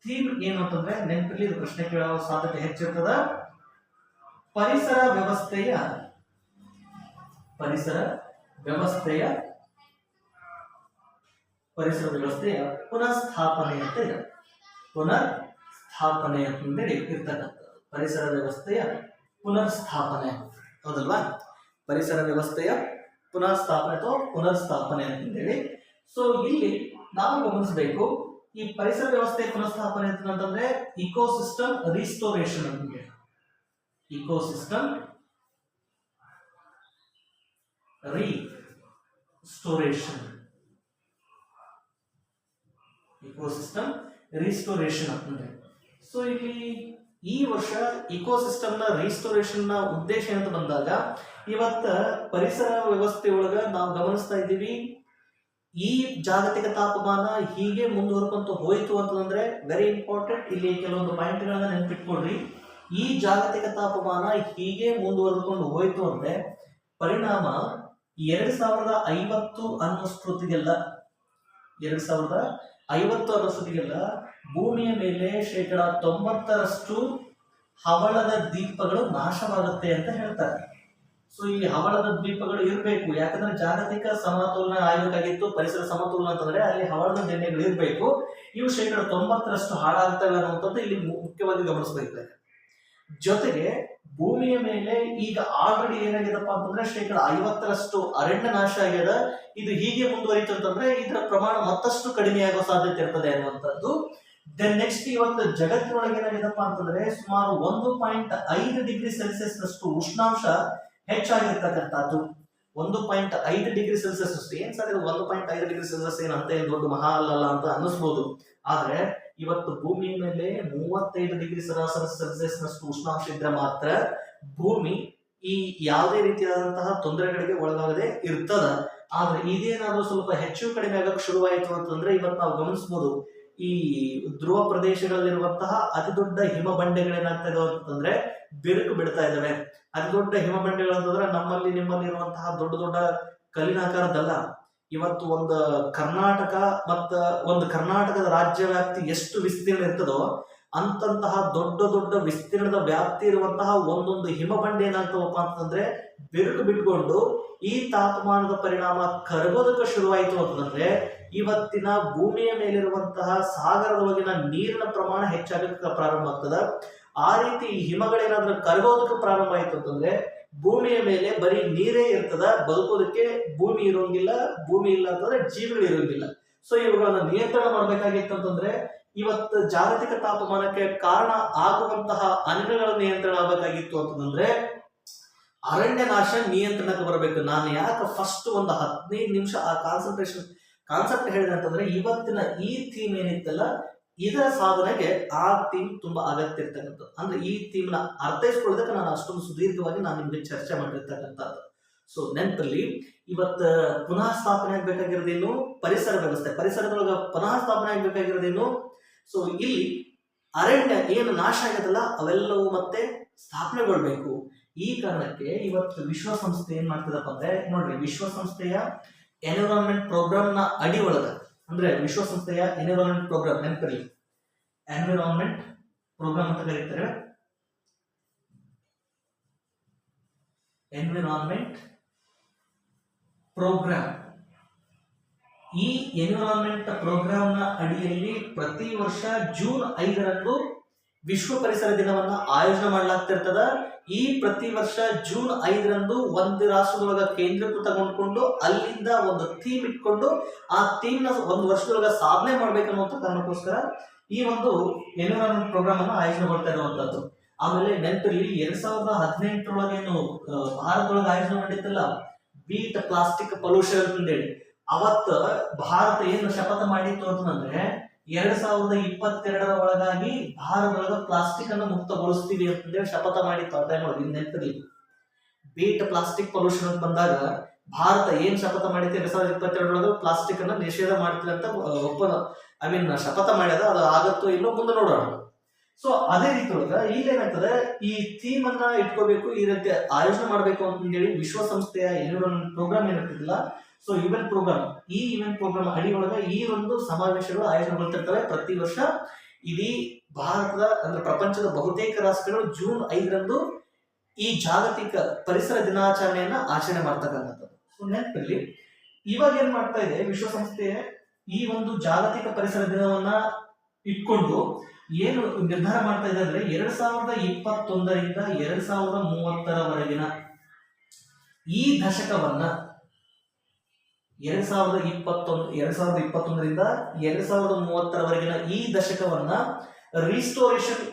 ಥೀಮ್ ಏನು ಅಂತಂದ್ರೆ ನೆನಪಿರ್ಲಿ, ಇದು ಪ್ರಶ್ನೆ ಕೇಳೋ ಸಾಧ್ಯತೆ ಹೆಚ್ಚಿರ್ತದ. ಪರಿಸರ ವ್ಯವಸ್ಥೆಯ ಪುನಃಸ್ಥಾಪನೆ ಅಂತ ಇದೆ. ಪುನರ್ಸ್ಥಾಪನೆ ಅಂತಂದೇಳಿ ಇರ್ತಕ್ಕಂಥದ್ದು ಪರಿಸರ ವ್ಯವಸ್ಥೆಯ ಪುನರ್ಸ್ಥಾಪನೆ, ಹೌದಲ್ವಾ? ಪರಿಸರ ವ್ಯವಸ್ಥೆಯ ಪುನಃಸ್ಥಾಪನೆ ಅಥವಾ ಪುನರ್ಸ್ಥಾಪನೆ ಅಂತಂದೇಳಿ. ಸೊ ಇಲ್ಲಿ ನಾವು ಗಮನಿಸಬೇಕು, ಈ ಪರಿಸರ ವ್ಯವಸ್ಥೆ ಪುನಃಸ್ಥಾಪನೆ ಅಂತಂದ್ರೆ ಇಕೋಸಿಸ್ಟಮ್ ರಿಸ್ಟೋರೇಷನ್ ಅಂತ. ಇಕೋಸಿಸ್ಟಮ್ ರಿಸ್ಟೋರೇಷನ್ ಅಂತಂದ್ರೆ. ಸೊ ಇಲ್ಲಿ ಈ ವರ್ಷ ಇಕೋಸಿಸ್ಟಮ್ ನ ರಿಸ್ಟೋರೇಷನ್ ನ ಉದ್ದೇಶ ಅಂತ ಬಂದಾಗ ಇವತ್ತ ಪರಿಸರ ವ್ಯವಸ್ಥೆ ಒಳಗ ನಾವು ಗಮನಿಸ್ತಾ ಇದ್ದೀವಿ, ಈ ಜಾಗತಿಕ ತಾಪಮಾನ ಹೀಗೆ ಮುಂದುವರ್ಕೊಂತ ಹೋಯ್ತು ಅಂತಂದ್ರೆ ವೆರಿ ಇಂಪಾರ್ಟೆಂಟ್, ಇಲ್ಲಿ ಕೆಲವೊಂದು ಪಾಯಿಂಟ್ಗಳನ್ನ ನೆನಪಿಟ್ಕೊಳ್ರಿ. ಈ ಜಾಗತಿಕ ತಾಪಮಾನ ಹೀಗೆ ಮುಂದುವರೆದುಕೊಂಡು ಹೋಯ್ತು ಅಂದ್ರೆ ಪರಿಣಾಮ 2050 ಅನ್ನೋಷ್ಟೊತ್ತಿಗೆಲ್ಲ 2050 ಅನ್ನೋಷ್ಟೊತ್ತಿಗೆಲ್ಲ ಭೂಮಿಯ ಮೇಲೆ 90% ಹವಳದ ದ್ವೀಪಗಳು ನಾಶವಾಗುತ್ತೆ ಅಂತ ಹೇಳ್ತಾರೆ. ಸೊ ಈ ಹವಳದ ದ್ವೀಪಗಳು ಇರಬೇಕು, ಯಾಕಂದ್ರೆ ಜಾಗತಿಕ ಸಮತೋಲನ ಆಗಬೇಕಾಗಿತ್ತು. ಪರಿಸರ ಸಮತೋಲನ ಅಂತಂದ್ರೆ ಅಲ್ಲಿ ಹವಳದ ದಿಣ್ಣೆಗಳು ಇರಬೇಕು. ಇವು 90% ಹಾಳಾಗ್ತವೆ ಅನ್ನುವಂಥದ್ದು ಇಲ್ಲಿ ಮುಖ್ಯವಾಗಿ ಗಮನಿಸಬೇಕು. ಜೊತೆಗೆ ಭೂಮಿಯ ಮೇಲೆ ಈಗ ಆಲ್ರೆಡಿ ಏನಾಗಿದೆಪ್ಪ ಅಂತಂದ್ರೆ 50% ಅರಣ್ಯ ನಾಶ ಆಗ್ಯದ. ಇದು ಹೀಗೆ ಮುಂದುವರಿತು ಅಂತಂದ್ರೆ ಇದರ ಪ್ರಮಾಣ ಮತ್ತಷ್ಟು ಕಡಿಮೆ ಆಗೋ ಸಾಧ್ಯತೆ ಇರ್ತದೆ ಅನ್ನುವಂಥದ್ದು. ದೆನ್ ನೆಕ್ಸ್ಟ್ ಇವತ್ತು ಜಗತ್ತಿನೊಳಗೆ ಏನಾಗಿದೆಪ್ಪ ಅಂತಂದ್ರೆ ಸುಮಾರು 1.5 ಡಿಗ್ರಿ ಸೆಲ್ಸಿಯಸ್ ನಷ್ಟು ಉಷ್ಣಾಂಶ ಹೆಚ್ಚಾಗಿರ್ತಕ್ಕಂಥದ್ದು. 1.5 ಡಿಗ್ರಿ ಸೆಲ್ಸಿಯಸ್ ಅಷ್ಟು ಏನ್ ಸರ್, 1.5 ಡಿಗ್ರಿ ಸೆಲ್ಸಿಯಸ್ ಏನಂತ ದೊಡ್ಡ ಮಹಾ ಅಲ್ಲ ಅಂತ ಅನ್ನಿಸ್ಬೋದು. ಆದ್ರೆ ಇವತ್ತು ಭೂಮಿ ಮೇಲೆ 35 ಡಿಗ್ರಿ ಸರಾಸರಿ ಸೆಲ್ಸಿಯಸ್ ನಷ್ಟು ಉಷ್ಣಾಂಶ ಇದ್ರೆ ಮಾತ್ರ ಭೂಮಿ ಈ ಯಾವುದೇ ರೀತಿಯಾದಂತಹ ತೊಂದರೆಗಳಿಗೆ ಒಳಗಾಗದೆ ಇರ್ತದ. ಆದ್ರೆ ಇದೇನಾದ್ರೂ ಸ್ವಲ್ಪ ಹೆಚ್ಚು ಕಡಿಮೆ ಆಗಕ್ಕೆ ಶುರುವಾಯಿತು ಅಂತಂದ್ರೆ ಇವತ್ತು ನಾವು ಗಮನಿಸಬಹುದು, ಈ ಧ್ರುವ ಪ್ರದೇಶಗಳಲ್ಲಿರುವಂತಹ ಅತಿ ದೊಡ್ಡ ಹಿಮ ಬಂಡೆಗಳೇನಾಗ್ತಾ ಇದಾವೆ ಅಂತಂದ್ರೆ ಬಿರುಕು ಬಿಡ್ತಾ ಇದಾವೆ. ಅತಿ ದೊಡ್ಡ ಹಿಮ ಬಂಡೆಗಳು ಅಂತಂದ್ರೆ ನಿಮ್ಮಲ್ಲಿ ಇರುವಂತಹ ದೊಡ್ಡ ದೊಡ್ಡ ಕಲ್ಲಿನಾಕಾರದಲ್ಲ. ಇವತ್ತು ಒಂದು ಕರ್ನಾಟಕ ಒಂದು ಕರ್ನಾಟಕದ ರಾಜ್ಯ ವ್ಯಾಪ್ತಿ ಎಷ್ಟು ವಿಸ್ತೀರ್ಣ ಇರ್ತದೋ ಅಂತಂತಹ ದೊಡ್ಡ ದೊಡ್ಡ ವಿಸ್ತೀರ್ಣದ ವ್ಯಾಪ್ತಿ ಇರುವಂತಹ ಒಂದೊಂದು ಹಿಮ ಬಂಡೆ ಏನಾಗ್ತವಪ್ಪ ಅಂತಂದ್ರೆ ಬಿರುಕು ಬಿಟ್ಕೊಂಡು ಈ ತಾಪಮಾನದ ಪರಿಣಾಮ ಕರಗೋದಕ್ಕೆ ಶುರುವಾಯಿತು ಅಂತಂದ್ರೆ ಇವತ್ತಿನ ಭೂಮಿಯ ಮೇಲಿರುವಂತಹ ಸಾಗರದೊಳಗಿನ ನೀರಿನ ಪ್ರಮಾಣ ಹೆಚ್ಚಾಗಕ್ಕೆ ಪ್ರಾರಂಭ ಆಗ್ತದ. ಆ ರೀತಿ ಹಿಮಗಳೇನಾದ್ರೂ ಕರಗೋದಕ್ಕೆ ಪ್ರಾರಂಭ ಆಯ್ತು ಅಂತಂದ್ರೆ ಭೂಮಿಯ ಮೇಲೆ ಬರೀ ನೀರೇ ಇರ್ತದ, ಬದುಕೋದಕ್ಕೆ ಭೂಮಿ ಇರೋಂಗಿಲ್ಲ. ಭೂಮಿ ಇಲ್ಲ ಅಂತಂದ್ರೆ ಜೀವಿಗಳು ಇರೋಂಗಿಲ್ಲ. ಸೊ ಇವುಗಳನ್ನ ನಿಯಂತ್ರಣ ಮಾಡ್ಬೇಕಾಗಿತ್ತು ಅಂತಂದ್ರೆ ಇವತ್ತು ಜಾಗತಿಕ ತಾಪಮಾನಕ್ಕೆ ಕಾರಣ ಆಗುವಂತಹ ಅನಿಲಗಳ ನಿಯಂತ್ರಣ ಆಗಬೇಕಾಗಿತ್ತು ಅಂತಂದ್ರೆ ಅರಣ್ಯ ನಾಶ ನಿಯಂತ್ರಣಕ್ಕೆ ಬರಬೇಕು. ನಾನು ಯಾಕೆ ಫಸ್ಟ್ ಒಂದು 15 ನಿಮಿಷ ಆ ಕಾನ್ಸೆಪ್ಟ್ ಹೇಳಿದೆ ಅಂತಂದ್ರೆ, ಇವತ್ತಿನ ಈ ಥೀಮ್ ಏನಿತ್ತಲ್ಲ, ಇದರ ಸಾಧನೆಗೆ ಆ ಥೀಮ್ ತುಂಬಾ ಅಗತ್ಯ ಇರ್ತಕ್ಕಂಥದ್ದು. ಅಂದ್ರೆ ಈ ಥೀಮ್ನ ಅರ್ಥೈಸ್ಕೊಳ್ಳೋದಕ್ಕೆ ನಾನು ಅಷ್ಟೊಂದು ಸುದೀರ್ಘವಾಗಿ ನಾನು ನಿಮ್ಗೆ ಚರ್ಚೆ ಮಾಡಿರ್ತಕ್ಕಂಥದ್ದು. ಸೊ ನೆನಪಲ್ಲಿ ಇವತ್ತು ಪುನಃ ಸ್ಥಾಪನೆ ಆಗ್ಬೇಕಾಗಿರೋದೇನು? ಪರಿಸರ ವ್ಯವಸ್ಥೆ. ಪರಿಸರದೊಳಗ ಪುನಃ ಸ್ಥಾಪನೆ ಆಗ್ಬೇಕಾಗಿರೋದೇನು? ಸೊ ಇಲ್ಲಿ ಅರಣ್ಯ ಏನು ನಾಶ ಆಗತ್ತಲ್ಲ, ಅವೆಲ್ಲವೂ ಮತ್ತೆ ಸ್ಥಾಪನೆಗೊಳ್ಬೇಕು. ಈ ಕಾರಣಕ್ಕೆ ಇವತ್ತು ವಿಶ್ವಸಂಸ್ಥೆ ಏನ್ ಮಾಡ್ತದಪ್ಪ ಅಂದ್ರೆ, ನೋಡ್ರಿ, ವಿಶ್ವಸಂಸ್ಥೆಯ ಎನ್ವಿರಾನ್ಮೆಂಟ್ ಪ್ರೋಗ್ರಾಮ್ ನ ಅಡಿ ಒಳಗ, ಅಂದ್ರೆ ವಿಶ್ವಸಂಸ್ಥೆಯ ಎನ್ವಿರಾನ್ಮೆಂಟ್ ಪ್ರೋಗ್ರಾಮ್, ನೆನಪಿರಲಿ, ಎನ್ವಿರಾನ್ಮೆಂಟ್ ಪ್ರೋಗ್ರಾಮ್ ಅಂತ ಕರೀತಾರೆ. Environment programme. ಈ ಎನ್ವಿರಾನ್ಮೆಂಟ್ ಪ್ರೋಗ್ರಾಮ್ ನ ಅಡಿಯಲ್ಲಿ ಪ್ರತಿ ವರ್ಷ ಜೂನ್ 5ರಂದು ವಿಶ್ವ ಪರಿಸರ ದಿನವನ್ನ ಆಯೋಜನೆ ಮಾಡಲಾಗ್ತಿರ್ತದ. ಈ ಪ್ರತಿ ವರ್ಷ ಜೂನ್ 5ರಂದು ಒಂದು ರಾಷ್ಟ್ರದೊಳಗ ಕೇಂದ್ರೀಕೃತಗೊಂಡ್ಕೊಂಡು ಅಲ್ಲಿಂದ ಒಂದು ಥೀಮ್ ಇಟ್ಕೊಂಡು ಆ ಥೀಮ್ ನ ಒಂದು ವರ್ಷದೊಳಗ ಸಾಧನೆ ಮಾಡ್ಬೇಕನ್ನುವಂತ ಕಾರಣಕ್ಕೋಸ್ಕರ ಈ ಒಂದು ಎನ್ವಿರಾನ್ಮೆಂಟ್ ಪ್ರೋಗ್ರಾಮ್ ಅನ್ನ ಆಯೋಜನೆ ಮಾಡ್ತಾ ಇರುವಂತದ್ದು. ಆಮೇಲೆ ನೆನಪಿರಲಿ, 2018 ಏನು ಭಾರತದೊಳಗ ಆಯೋಜನೆ ಮಾಡಿತ್ತಲ್ಲ, ಬೀಟ್ ಪ್ಲಾಸ್ಟಿಕ್ ಪೊಲ್ಯೂಷನ್ ಅಂತೇಳಿ, ಅವತ್ತ ಭಾರತ ಏನು ಶಪಥ ಮಾಡಿತ್ತು ಅಂತಂದ್ರೆ, 2022ರ ಒಳಗಾಗಿ ಭಾರತದೊಳಗ ಪ್ಲಾಸ್ಟಿಕ್ ಅನ್ನು ಮುಕ್ತಗೊಳಿಸ್ತೀವಿ ಅಂತಂದೇಳಿ ಶಪಥ ಮಾಡಿತ್ತು. ಆ ಟೈಮ್ ಒಳಗೆ ನೆನಪಿರಲಿ, ಬೀಟ್ ಪ್ಲಾಸ್ಟಿಕ್ ಪೊಲ್ಯೂಷನ್ ಅಂತ ಬಂದಾಗ ಭಾರತ ಏನ್ ಶಪಥ ಮಾಡಿತ್ತು, 2022 ಪ್ಲಾಸ್ಟಿಕ್ ಅನ್ನ ನಿಷೇಧ ಮಾಡ್ತೀವಿ ಅಂತ ಶಪಥ ಮಾಡ್ಯದ. ಅದು ಆಗತ್ತೋ ಇಲ್ಲೋ ಮುಂದೆ ನೋಡೋಣ. ಸೊ ಅದೇ ರೀತಿ ಒಳಗ ಇಲ್ಲೇನಾಗ್ತದೆ, ಈ ಥೀಮ್ ಅನ್ನ ಇಟ್ಕೋಬೇಕು, ಈ ರೀತಿ ಆಯೋಜನೆ ಮಾಡಬೇಕು ಅಂತ ಹೇಳಿ ವಿಶ್ವಸಂಸ್ಥೆಯ ಎನ್ವಿರಾನ್ಮೆಂಟ್ ಪ್ರೋಗ್ರಾಮ್ ಏನಿರ್ತಿಲ್ಲ, ಸೊ ಇವೆಂಟ್ ಪ್ರೋಗ್ರಾಮ್, ಈ ಇವೆಂಟ್ ಪ್ರೋಗ್ರಾಮ್ ಅಡಿ ಒಳಗ ಈ ಒಂದು ಸಮಾವೇಶಗಳು ಆಯೋಜನೆಗೊಳ್ತಿರ್ತವೆ ಪ್ರತಿ ವರ್ಷ. ಇಡೀ ಭಾರತದ ಅಂದ್ರೆ ಪ್ರಪಂಚದ ಬಹುತೇಕ ರಾಷ್ಟ್ರಗಳು ಜೂನ್ 5ರಂದು ಈ ಜಾಗತಿಕ ಪರಿಸರ ದಿನಾಚರಣೆಯನ್ನ ಆಚರಣೆ ಮಾಡ್ತಕ್ಕಂಥದ್ದು. ಸೊ ನೆನಪಿರ್ಲಿ, ಇವಾಗ ಏನ್ ಮಾಡ್ತಾ ಇದೆ ವಿಶ್ವಸಂಸ್ಥೆ, ಈ ಒಂದು ಜಾಗತಿಕ ಪರಿಸರ ದಿನವನ್ನ ಇಟ್ಕೊಂಡು ಏನು ನಿರ್ಧಾರ ಮಾಡ್ತಾ ಇದೆ ಅಂದ್ರೆ, 2021ರಿಂದ 2030ರವರೆಗಿನ ಈ ದಶಕವನ್ನ, 2021ರಿಂದ 2030ರವರೆಗಿನ ಈ ದಶಕವನ್ನ ರಿಸ್ಟೋರೇಷನ್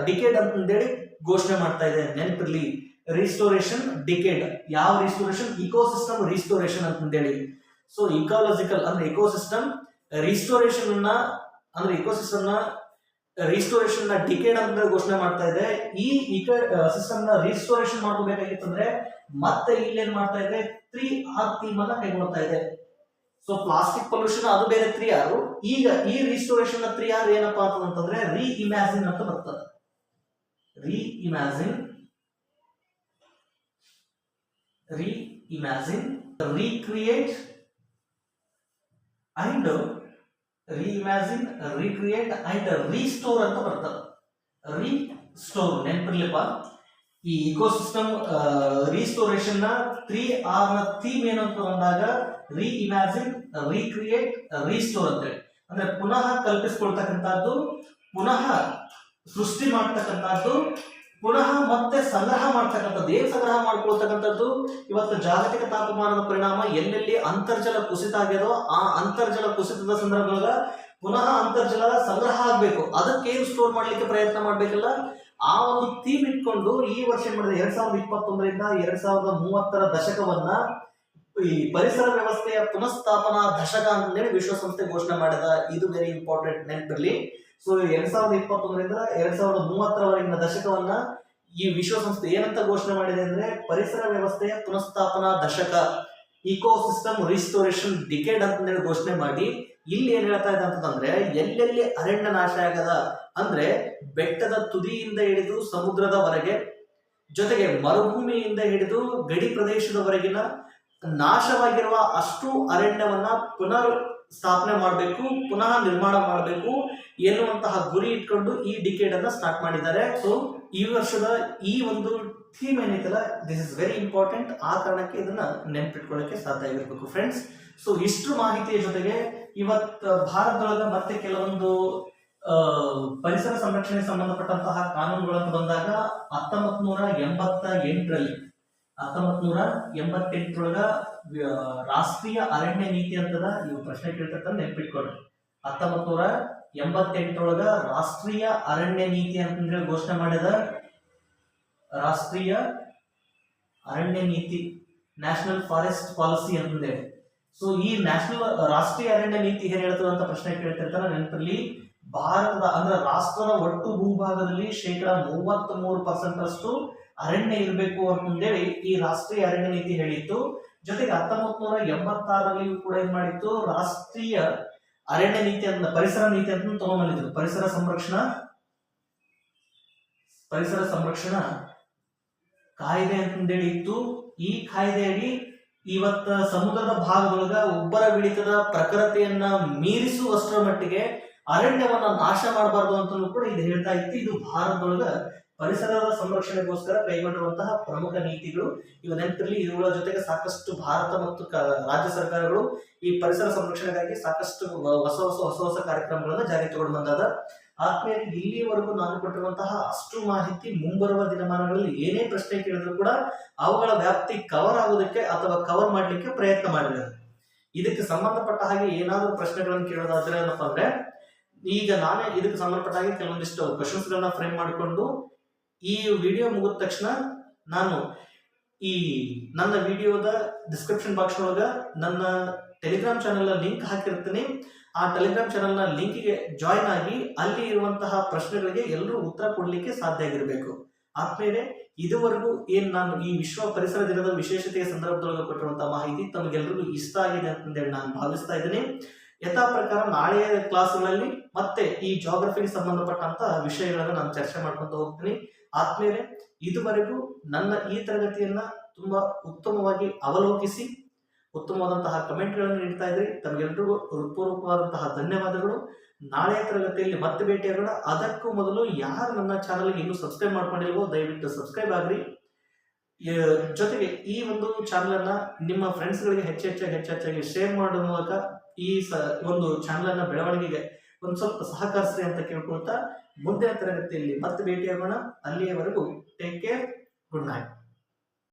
ಡಿಕೇಡ್ ಅಂತಂದೇಳಿ ಘೋಷಣೆ ಮಾಡ್ತಾ ಇದೆ. ನೆನಪಿರ್ಲಿ, ರಿಸ್ಟೋರೇಷನ್ ಡಿಕೇಡ್. ಯಾವ ರಿಸ್ಟೋರೇಷನ್? ಇಕೋಸಿಸ್ಟಮ್ ರಿಸ್ಟೋರೇಷನ್ ಅಂತಂದೇಳಿ. ಸೊ ಇಕಾಲಜಿಕಲ್ ಅಂದ್ರೆ ಇಕೋಸಿಸ್ಟಮ್ ರಿಸ್ಟೋರೇಷನ್ ಅಂದ್ರೆ ಇಕೋಸಿಸ್ಟಮ್ ನ ರಿಸ್ಟೋರೇಷನ್ ನ ಡಿಕೇಡ್ ಅಂತ ಘೋಷಣೆ ಮಾಡ್ತಾ ಇದೆ. ಈ ಸಿಸ್ಟಮ್ ನ ರಿಸ್ಟೋರೇಷನ್ ಮಾಡಬೇಕಾಗಿತ್ತಂದ್ರೆ ಮತ್ತೆ ಇಲ್ಲೇನ್ ಮಾಡ್ತಾ ಇದೆ, 3R ಥೀಮ್ ಅನ್ನ ಕೈಗೊಳ್ತಾ ಇದೆ. ಸೊ ಪ್ಲಾಸ್ಟಿಕ್ ಪೊಲ್ಯೂಷನ್ ಅದು ಬೇರೆ 3R. ಈಗ ಈ ರಿಸ್ಟೋರೇಷನ್ ನ 3R ಏನಪ್ಪಾ ಅಂತಂದ್ರೆ, ರೀಇಮ್ಯಾಜಿನ್ ಅಂತ ಬರ್ತದೆ. Reimagine, recreate and reimagine, recreate and restore ಅಂತ ಬರ್ತದೆ. ರೀಸ್ಟೋರ್ ನೆನಪಿರ್ಲಿಪ್ಪ, ಈ ಇಕೋಸಿಸ್ಟಮ್ ರೀಸ್ಟೋರೇಷನ್ ನ 3R ನ ಥೀಮ್ ಏನು ಅಂತ ಬಂದಾಗ ರೀಇಮ್ಯಾಜಿನ್, ರೀಕ್ರಿಯೇಟ್, ರೀಸ್ಟೋರ್ ಅಂತೇಳಿ. ಅಂದ್ರೆ ಪುನಃ ಕಲ್ಪಿಸ್ಕೊಳ್ತಕ್ಕಂಥದ್ದು, ಪುನಃ ಸೃಷ್ಟಿ ಮಾಡ್ತಕ್ಕಂಥದ್ದು, ಪುನಃ ಮತ್ತೆ ಸಂಗ್ರಹ ಮಾಡ್ತಕ್ಕಂಥದ್ದು. ಏನ್ ಸಂಗ್ರಹ ಮಾಡ್ಕೊಳ್ತಕ್ಕಂಥದ್ದು? ಇವತ್ತು ಜಾಗತಿಕ ತಾಪಮಾನದ ಪರಿಣಾಮ ಎಲ್ಲೆಲ್ಲಿ ಅಂತರ್ಜಲ ಕುಸಿತ ಆಗ್ಯದೋ ಆ ಅಂತರ್ಜಲ ಕುಸಿತದ ಸಂದರ್ಭದೊಳಗ ಪುನಃ ಅಂತರ್ಜಲ ಸಂಗ್ರಹ ಆಗ್ಬೇಕು. ಅದಕ್ಕೆ ಏನು ಸ್ಟೋರ್ ಮಾಡ್ಲಿಕ್ಕೆ ಪ್ರಯತ್ನ ಮಾಡ್ಬೇಕಲ್ಲ, ಆ ಒಂದು ಥೀಮ್ ಇಟ್ಕೊಂಡು ಈ ವರ್ಷ ಏನ್ ಮಾಡಿದೆ, 2021ರಿಂದ 2030ರ ದಶಕವನ್ನ ಈ ಪರಿಸರ ವ್ಯವಸ್ಥೆಯ ಪುನಃಸ್ಥಾಪನಾ ದಶಕ ಅಂತೇಳಿ ವಿಶ್ವಸಂಸ್ಥೆ ಘೋಷಣೆ ಮಾಡಿದ. ಇದು ವೆರಿ ಇಂಪಾರ್ಟೆಂಟ್, ನೆನಪಿರ್ಲಿ. ಸೊ 2021ರಿಂದ 2030ರವರೆಗಿನ ದಶಕವನ್ನ ಈ ವಿಶ್ವಸಂಸ್ಥೆ ಏನಂತ ಘೋಷಣೆ ಮಾಡಿದೆ ಅಂದ್ರೆ, ಪರಿಸರ ವ್ಯವಸ್ಥೆಯ ಪುನಃಸ್ಥಾಪನಾ ದಶಕ, ಇಕೋಸಿಸ್ಟಮ್ ರಿಸ್ಟೋರೇಷನ್ ಡಿಕೇಡ್ ಅಂತೇಳಿ ಘೋಷಣೆ ಮಾಡಿ ಇಲ್ಲಿ ಏನ್ ಹೇಳ್ತಾ ಇದೆ ಅಂತಂದ್ರೆ, ಎಲ್ಲೆಲ್ಲಿ ಅರಣ್ಯ ನಾಶ ಆಗದ ಅಂದ್ರೆ ಬೆಟ್ಟದ ತುದಿಯಿಂದ ಹಿಡಿದು ಸಮುದ್ರದವರೆಗೆ, ಜೊತೆಗೆ ಮರುಭೂಮಿಯಿಂದ ಹಿಡಿದು ಗಡಿ ಪ್ರದೇಶದವರೆಗಿನ ನಾಶವಾಗಿರುವ ಅಷ್ಟು ಅರಣ್ಯವನ್ನ ಪುನರ್ ಸ್ಥಾಪನೆ ಮಾಡಬೇಕು, ಪುನಃ ನಿರ್ಮಾಣ ಮಾಡಬೇಕು ಎನ್ನುವಂತಹ ಗುರಿ ಇಟ್ಕೊಂಡು ಈ ಡಿಕೇಡ್ ಅನ್ನ ಸ್ಟಾರ್ಟ್ ಮಾಡಿದ್ದಾರೆ. ಸೊ ಈ ವರ್ಷದ ಈ ಒಂದು ಥೀಮ್ ಏನೈತಲ್ಲ, ದಿಸ್ ಇಸ್ ವೆರಿ ಇಂಪಾರ್ಟೆಂಟ್. ಆ ಕಾರಣಕ್ಕೆ ಇದನ್ನ ನೆನ್ಪಿಟ್ಕೊಳ್ಳಕ್ಕೆ ಸಾಧ್ಯ ಆಗಿರ್ಬೇಕು ಫ್ರೆಂಡ್ಸ್. ಸೊ ಇಷ್ಟು ಮಾಹಿತಿಯ ಜೊತೆಗೆ ಇವತ್ತು ಭಾರತದೊಳಗ ಮತ್ತೆ ಕೆಲವೊಂದು ಪರಿಸರ ಸಂರಕ್ಷಣೆ ಸಂಬಂಧಪಟ್ಟಂತಹ ಕಾನೂನುಗಳನ್ನು ಬಂದಾಗ 1988ರೊಳಗ ರಾಷ್ಟ್ರೀಯ ಅರಣ್ಯ ನೀತಿ ಅಂತದ. ಇವು ಪ್ರಶ್ನೆ ಕೇಳ್ತಿರ್ತಾರೆ, ನೆನ್ಪಿಟ್ಕೊಳ್ರಿ. 1988ರೊಳಗ ರಾಷ್ಟ್ರೀಯ ಅರಣ್ಯ ನೀತಿ ಅಂತಂದ್ರೆ ಘೋಷಣೆ ಮಾಡಿದ. ರಾಷ್ಟ್ರೀಯ ಅರಣ್ಯ ನೀತಿ, ನ್ಯಾಷನಲ್ ಫಾರೆಸ್ಟ್ ಪಾಲಿಸಿ ಅಂತಂದೇಳಿ. ಸೊ ಈ ರಾಷ್ಟ್ರೀಯ ಅರಣ್ಯ ನೀತಿ ಏನ್ ಹೇಳ್ತದೆ ಅಂತ ಪ್ರಶ್ನೆ ಕೇಳ್ತಿರ್ತಾರ. ನೆನಪಲ್ಲಿ ಭಾರತದ ಅಂದ್ರೆ ರಾಷ್ಟ್ರದ ಒಟ್ಟು ಭೂಭಾಗದಲ್ಲಿ 33% ಅಷ್ಟು ಅರಣ್ಯ ಇರಬೇಕು ಅಂತಂದೇಳಿ ಈ ರಾಷ್ಟ್ರೀಯ ಅರಣ್ಯ ನೀತಿ ಹೇಳಿತ್ತು. ಜೊತೆಗೆ 1986ರಲ್ಲಿ ಕೂಡ ಏನ್ ಮಾಡಿತ್ತು, ರಾಷ್ಟ್ರೀಯ ಅರಣ್ಯ ನೀತಿ ಅಂತ ಪರಿಸರ ನೀತಿ ಅಂತ ತಗೊಂಡ್ಬಂದಿದ್ರು. ಪರಿಸರ ಸಂರಕ್ಷಣಾ ಕಾಯ್ದೆ ಅಂತಂದೇಳಿ ಇತ್ತು. ಈ ಕಾಯ್ದೆಯಡಿ ಇವತ್ತ ಸಮುದ್ರದ ಭಾಗದೊಳಗ ಉಬ್ಬರ ಬಿಳಿತದ ಪ್ರಖರತೆಯನ್ನ ಮೀರಿಸುವಷ್ಟರ ಮಟ್ಟಿಗೆ ಅರಣ್ಯವನ್ನ ನಾಶ ಮಾಡಬಾರ್ದು ಅಂತ ಕೂಡ ಇದು ಹೇಳ್ತಾ ಇತ್ತು. ಇದು ಭಾರತದೊಳಗ ಪರಿಸರದ ಸಂರಕ್ಷಣೆಗೋಸ್ಕರ ಕೈಗೊಂಡಿರುವಂತಹ ಪ್ರಮುಖ ನೀತಿಗಳು. ಇವು ನೆನಪಿರಲಿ. ಇವುಗಳ ಜೊತೆಗೆ ಸಾಕಷ್ಟು ಭಾರತ ಮತ್ತು ರಾಜ್ಯ ಸರ್ಕಾರಗಳು ಈ ಪರಿಸರ ಸಂರಕ್ಷಣೆಗಾಗಿ ಸಾಕಷ್ಟು ಹೊಸ ಕಾರ್ಯಕ್ರಮಗಳನ್ನ ಜಾರಿ ತಗೊಂಡು ಬಂದಾದ. ಆದ್ಮೇಲೆ ಇಲ್ಲಿಯವರೆಗೂ ನಾನು ಕೊಟ್ಟಿರುವಂತಹ ಅಷ್ಟು ಮಾಹಿತಿ ಮುಂಬರುವ ದಿನಮಾನಗಳಲ್ಲಿ ಏನೇ ಪ್ರಶ್ನೆ ಕೇಳಿದ್ರು ಕೂಡ ಅವುಗಳ ವ್ಯಾಪ್ತಿ ಕವರ್ ಆಗೋದಕ್ಕೆ ಅಥವಾ ಕವರ್ ಮಾಡ್ಲಿಕ್ಕೆ ಪ್ರಯತ್ನ ಮಾಡಿದ್ದಾರೆ. ಇದಕ್ಕೆ ಸಂಬಂಧಪಟ್ಟ ಹಾಗೆ ಏನಾದರೂ ಪ್ರಶ್ನೆಗಳನ್ನು ಕೇಳೋದಾದ್ರೆ ಏನಪ್ಪಾ ಅಂದ್ರೆ, ಈಗ ನಾನೇ ಇದಕ್ಕೆ ಸಂಬಂಧಪಟ್ಟ ಹಾಗೆ ಕೆಲವೊಂದಿಷ್ಟು ಕ್ವಶನ್ಸ್ ಗಳನ್ನ ಫ್ರೇಮ್ ಮಾಡಿಕೊಂಡು ಈ ವಿಡಿಯೋ ಮುಗಿದ ತಕ್ಷಣ ನಾನು ಈ ನನ್ನ ವಿಡಿಯೋದ ಡಿಸ್ಕ್ರಿಪ್ಷನ್ ಬಾಕ್ಸ್ ಒಳಗ ನನ್ನ ಟೆಲಿಗ್ರಾಮ್ ಚಾನೆಲ್ ಲಿಂಕ್ ಹಾಕಿರ್ತೀನಿ. ಆ ಟೆಲಿಗ್ರಾಮ್ ಚಾನೆಲ್ ನ ಲಿಂಕ್ಗೆ ಜಾಯಿನ್ ಆಗಿ ಅಲ್ಲಿ ಇರುವಂತಹ ಪ್ರಶ್ನೆಗಳಿಗೆ ಎಲ್ಲರೂ ಉತ್ತರ ಕೊಡ್ಲಿಕ್ಕೆ ಸಾಧ್ಯ ಆಗಿರಬೇಕು. ಆದ್ಮೇಲೆ ಇದುವರೆಗೂ ಏನ್ ನಾನು ಈ ವಿಶ್ವ ಪರಿಸರ ದಿನದ ವಿಶೇಷತೆಯ ಸಂದರ್ಭದೊಳಗೆ ಕೊಟ್ಟಿರುವಂತಹ ಮಾಹಿತಿ ತಮಗೆಲ್ಲರಿಗೂ ಇಷ್ಟ ಆಗಿದೆ ಅಂತಂದೇಳಿ ನಾನು ಭಾವಿಸ್ತಾ ಇದ್ದೀನಿ. ಯಥಾ ಪ್ರಕಾರ ನಾಳೆಯ ಕ್ಲಾಸ್ಗಳಲ್ಲಿ ಮತ್ತೆ ಈ ಜಾಗ್ರಫಿಗೆ ಸಂಬಂಧಪಟ್ಟಂತ ವಿಷಯಗಳನ್ನ ನಾನು ಚರ್ಚೆ ಮಾಡ್ಕೊಂತ ಹೋಗ್ತೀನಿ. ಆದ್ಮೇಲೆ ಇದುವರೆಗೂ ನನ್ನ ಈ ತರಗತಿಯನ್ನ ತುಂಬಾ ಉತ್ತಮವಾಗಿ ಅವಲೋಕಿಸಿ ಉತ್ತಮವಾದಂತಹ ಕಮೆಂಟ್ಗಳನ್ನು ನೀಡ್ತಾ ಇದ್ರಿ. ತಮಗೆಲ್ಲರಿಗೂ ಹೃತ್ಪೂರ್ವಕವಾದಂತಹ ಧನ್ಯವಾದಗಳು. ನಾಳೆಯ ತರಗತಿಯಲ್ಲಿ ಮತ್ತೆ ಭೇಟಿಯಾಗೋಣ. ಅದಕ್ಕೂ ಮೊದಲು ಯಾರು ನನ್ನ ಚಾನಲ್ಗೆ ಇನ್ನೂ ಸಬ್ಸ್ಕ್ರೈಬ್ ಮಾಡ್ಕೊಂಡಿಲ್ವೋ ದಯವಿಟ್ಟು ಸಬ್ಸ್ಕ್ರೈಬ್ ಆಗ್ರಿ. ಜೊತೆಗೆ ಈ ಒಂದು ಚಾನಲ್ ಅನ್ನ ನಿಮ್ಮ ಫ್ರೆಂಡ್ಸ್ಗಳಿಗೆ ಹೆಚ್ಚೆಚ್ಚಾಗಿ ಶೇರ್ ಮಾಡುವ ಮೂಲಕ ಈ ಒಂದು ಚಾನಲ್ ಅನ್ನ ಬೆಳವಣಿಗೆಗೆ ಒಂದು ಸ್ವಲ್ಪ ಸಹಕರಿಸ್ರಿ ಅಂತ ಕೇಳ್ಕೊಳ್ತಾ ಮುಂದಿನ ತರಗತಿಯಲ್ಲಿ ಮತ್ತೆ ಭೇಟಿಯಾಗೋಣ. ಅಲ್ಲಿಯವರೆಗೂ ಟೇಕ್ ಕೇರ್, ಗುಡ್ ನೈಟ್.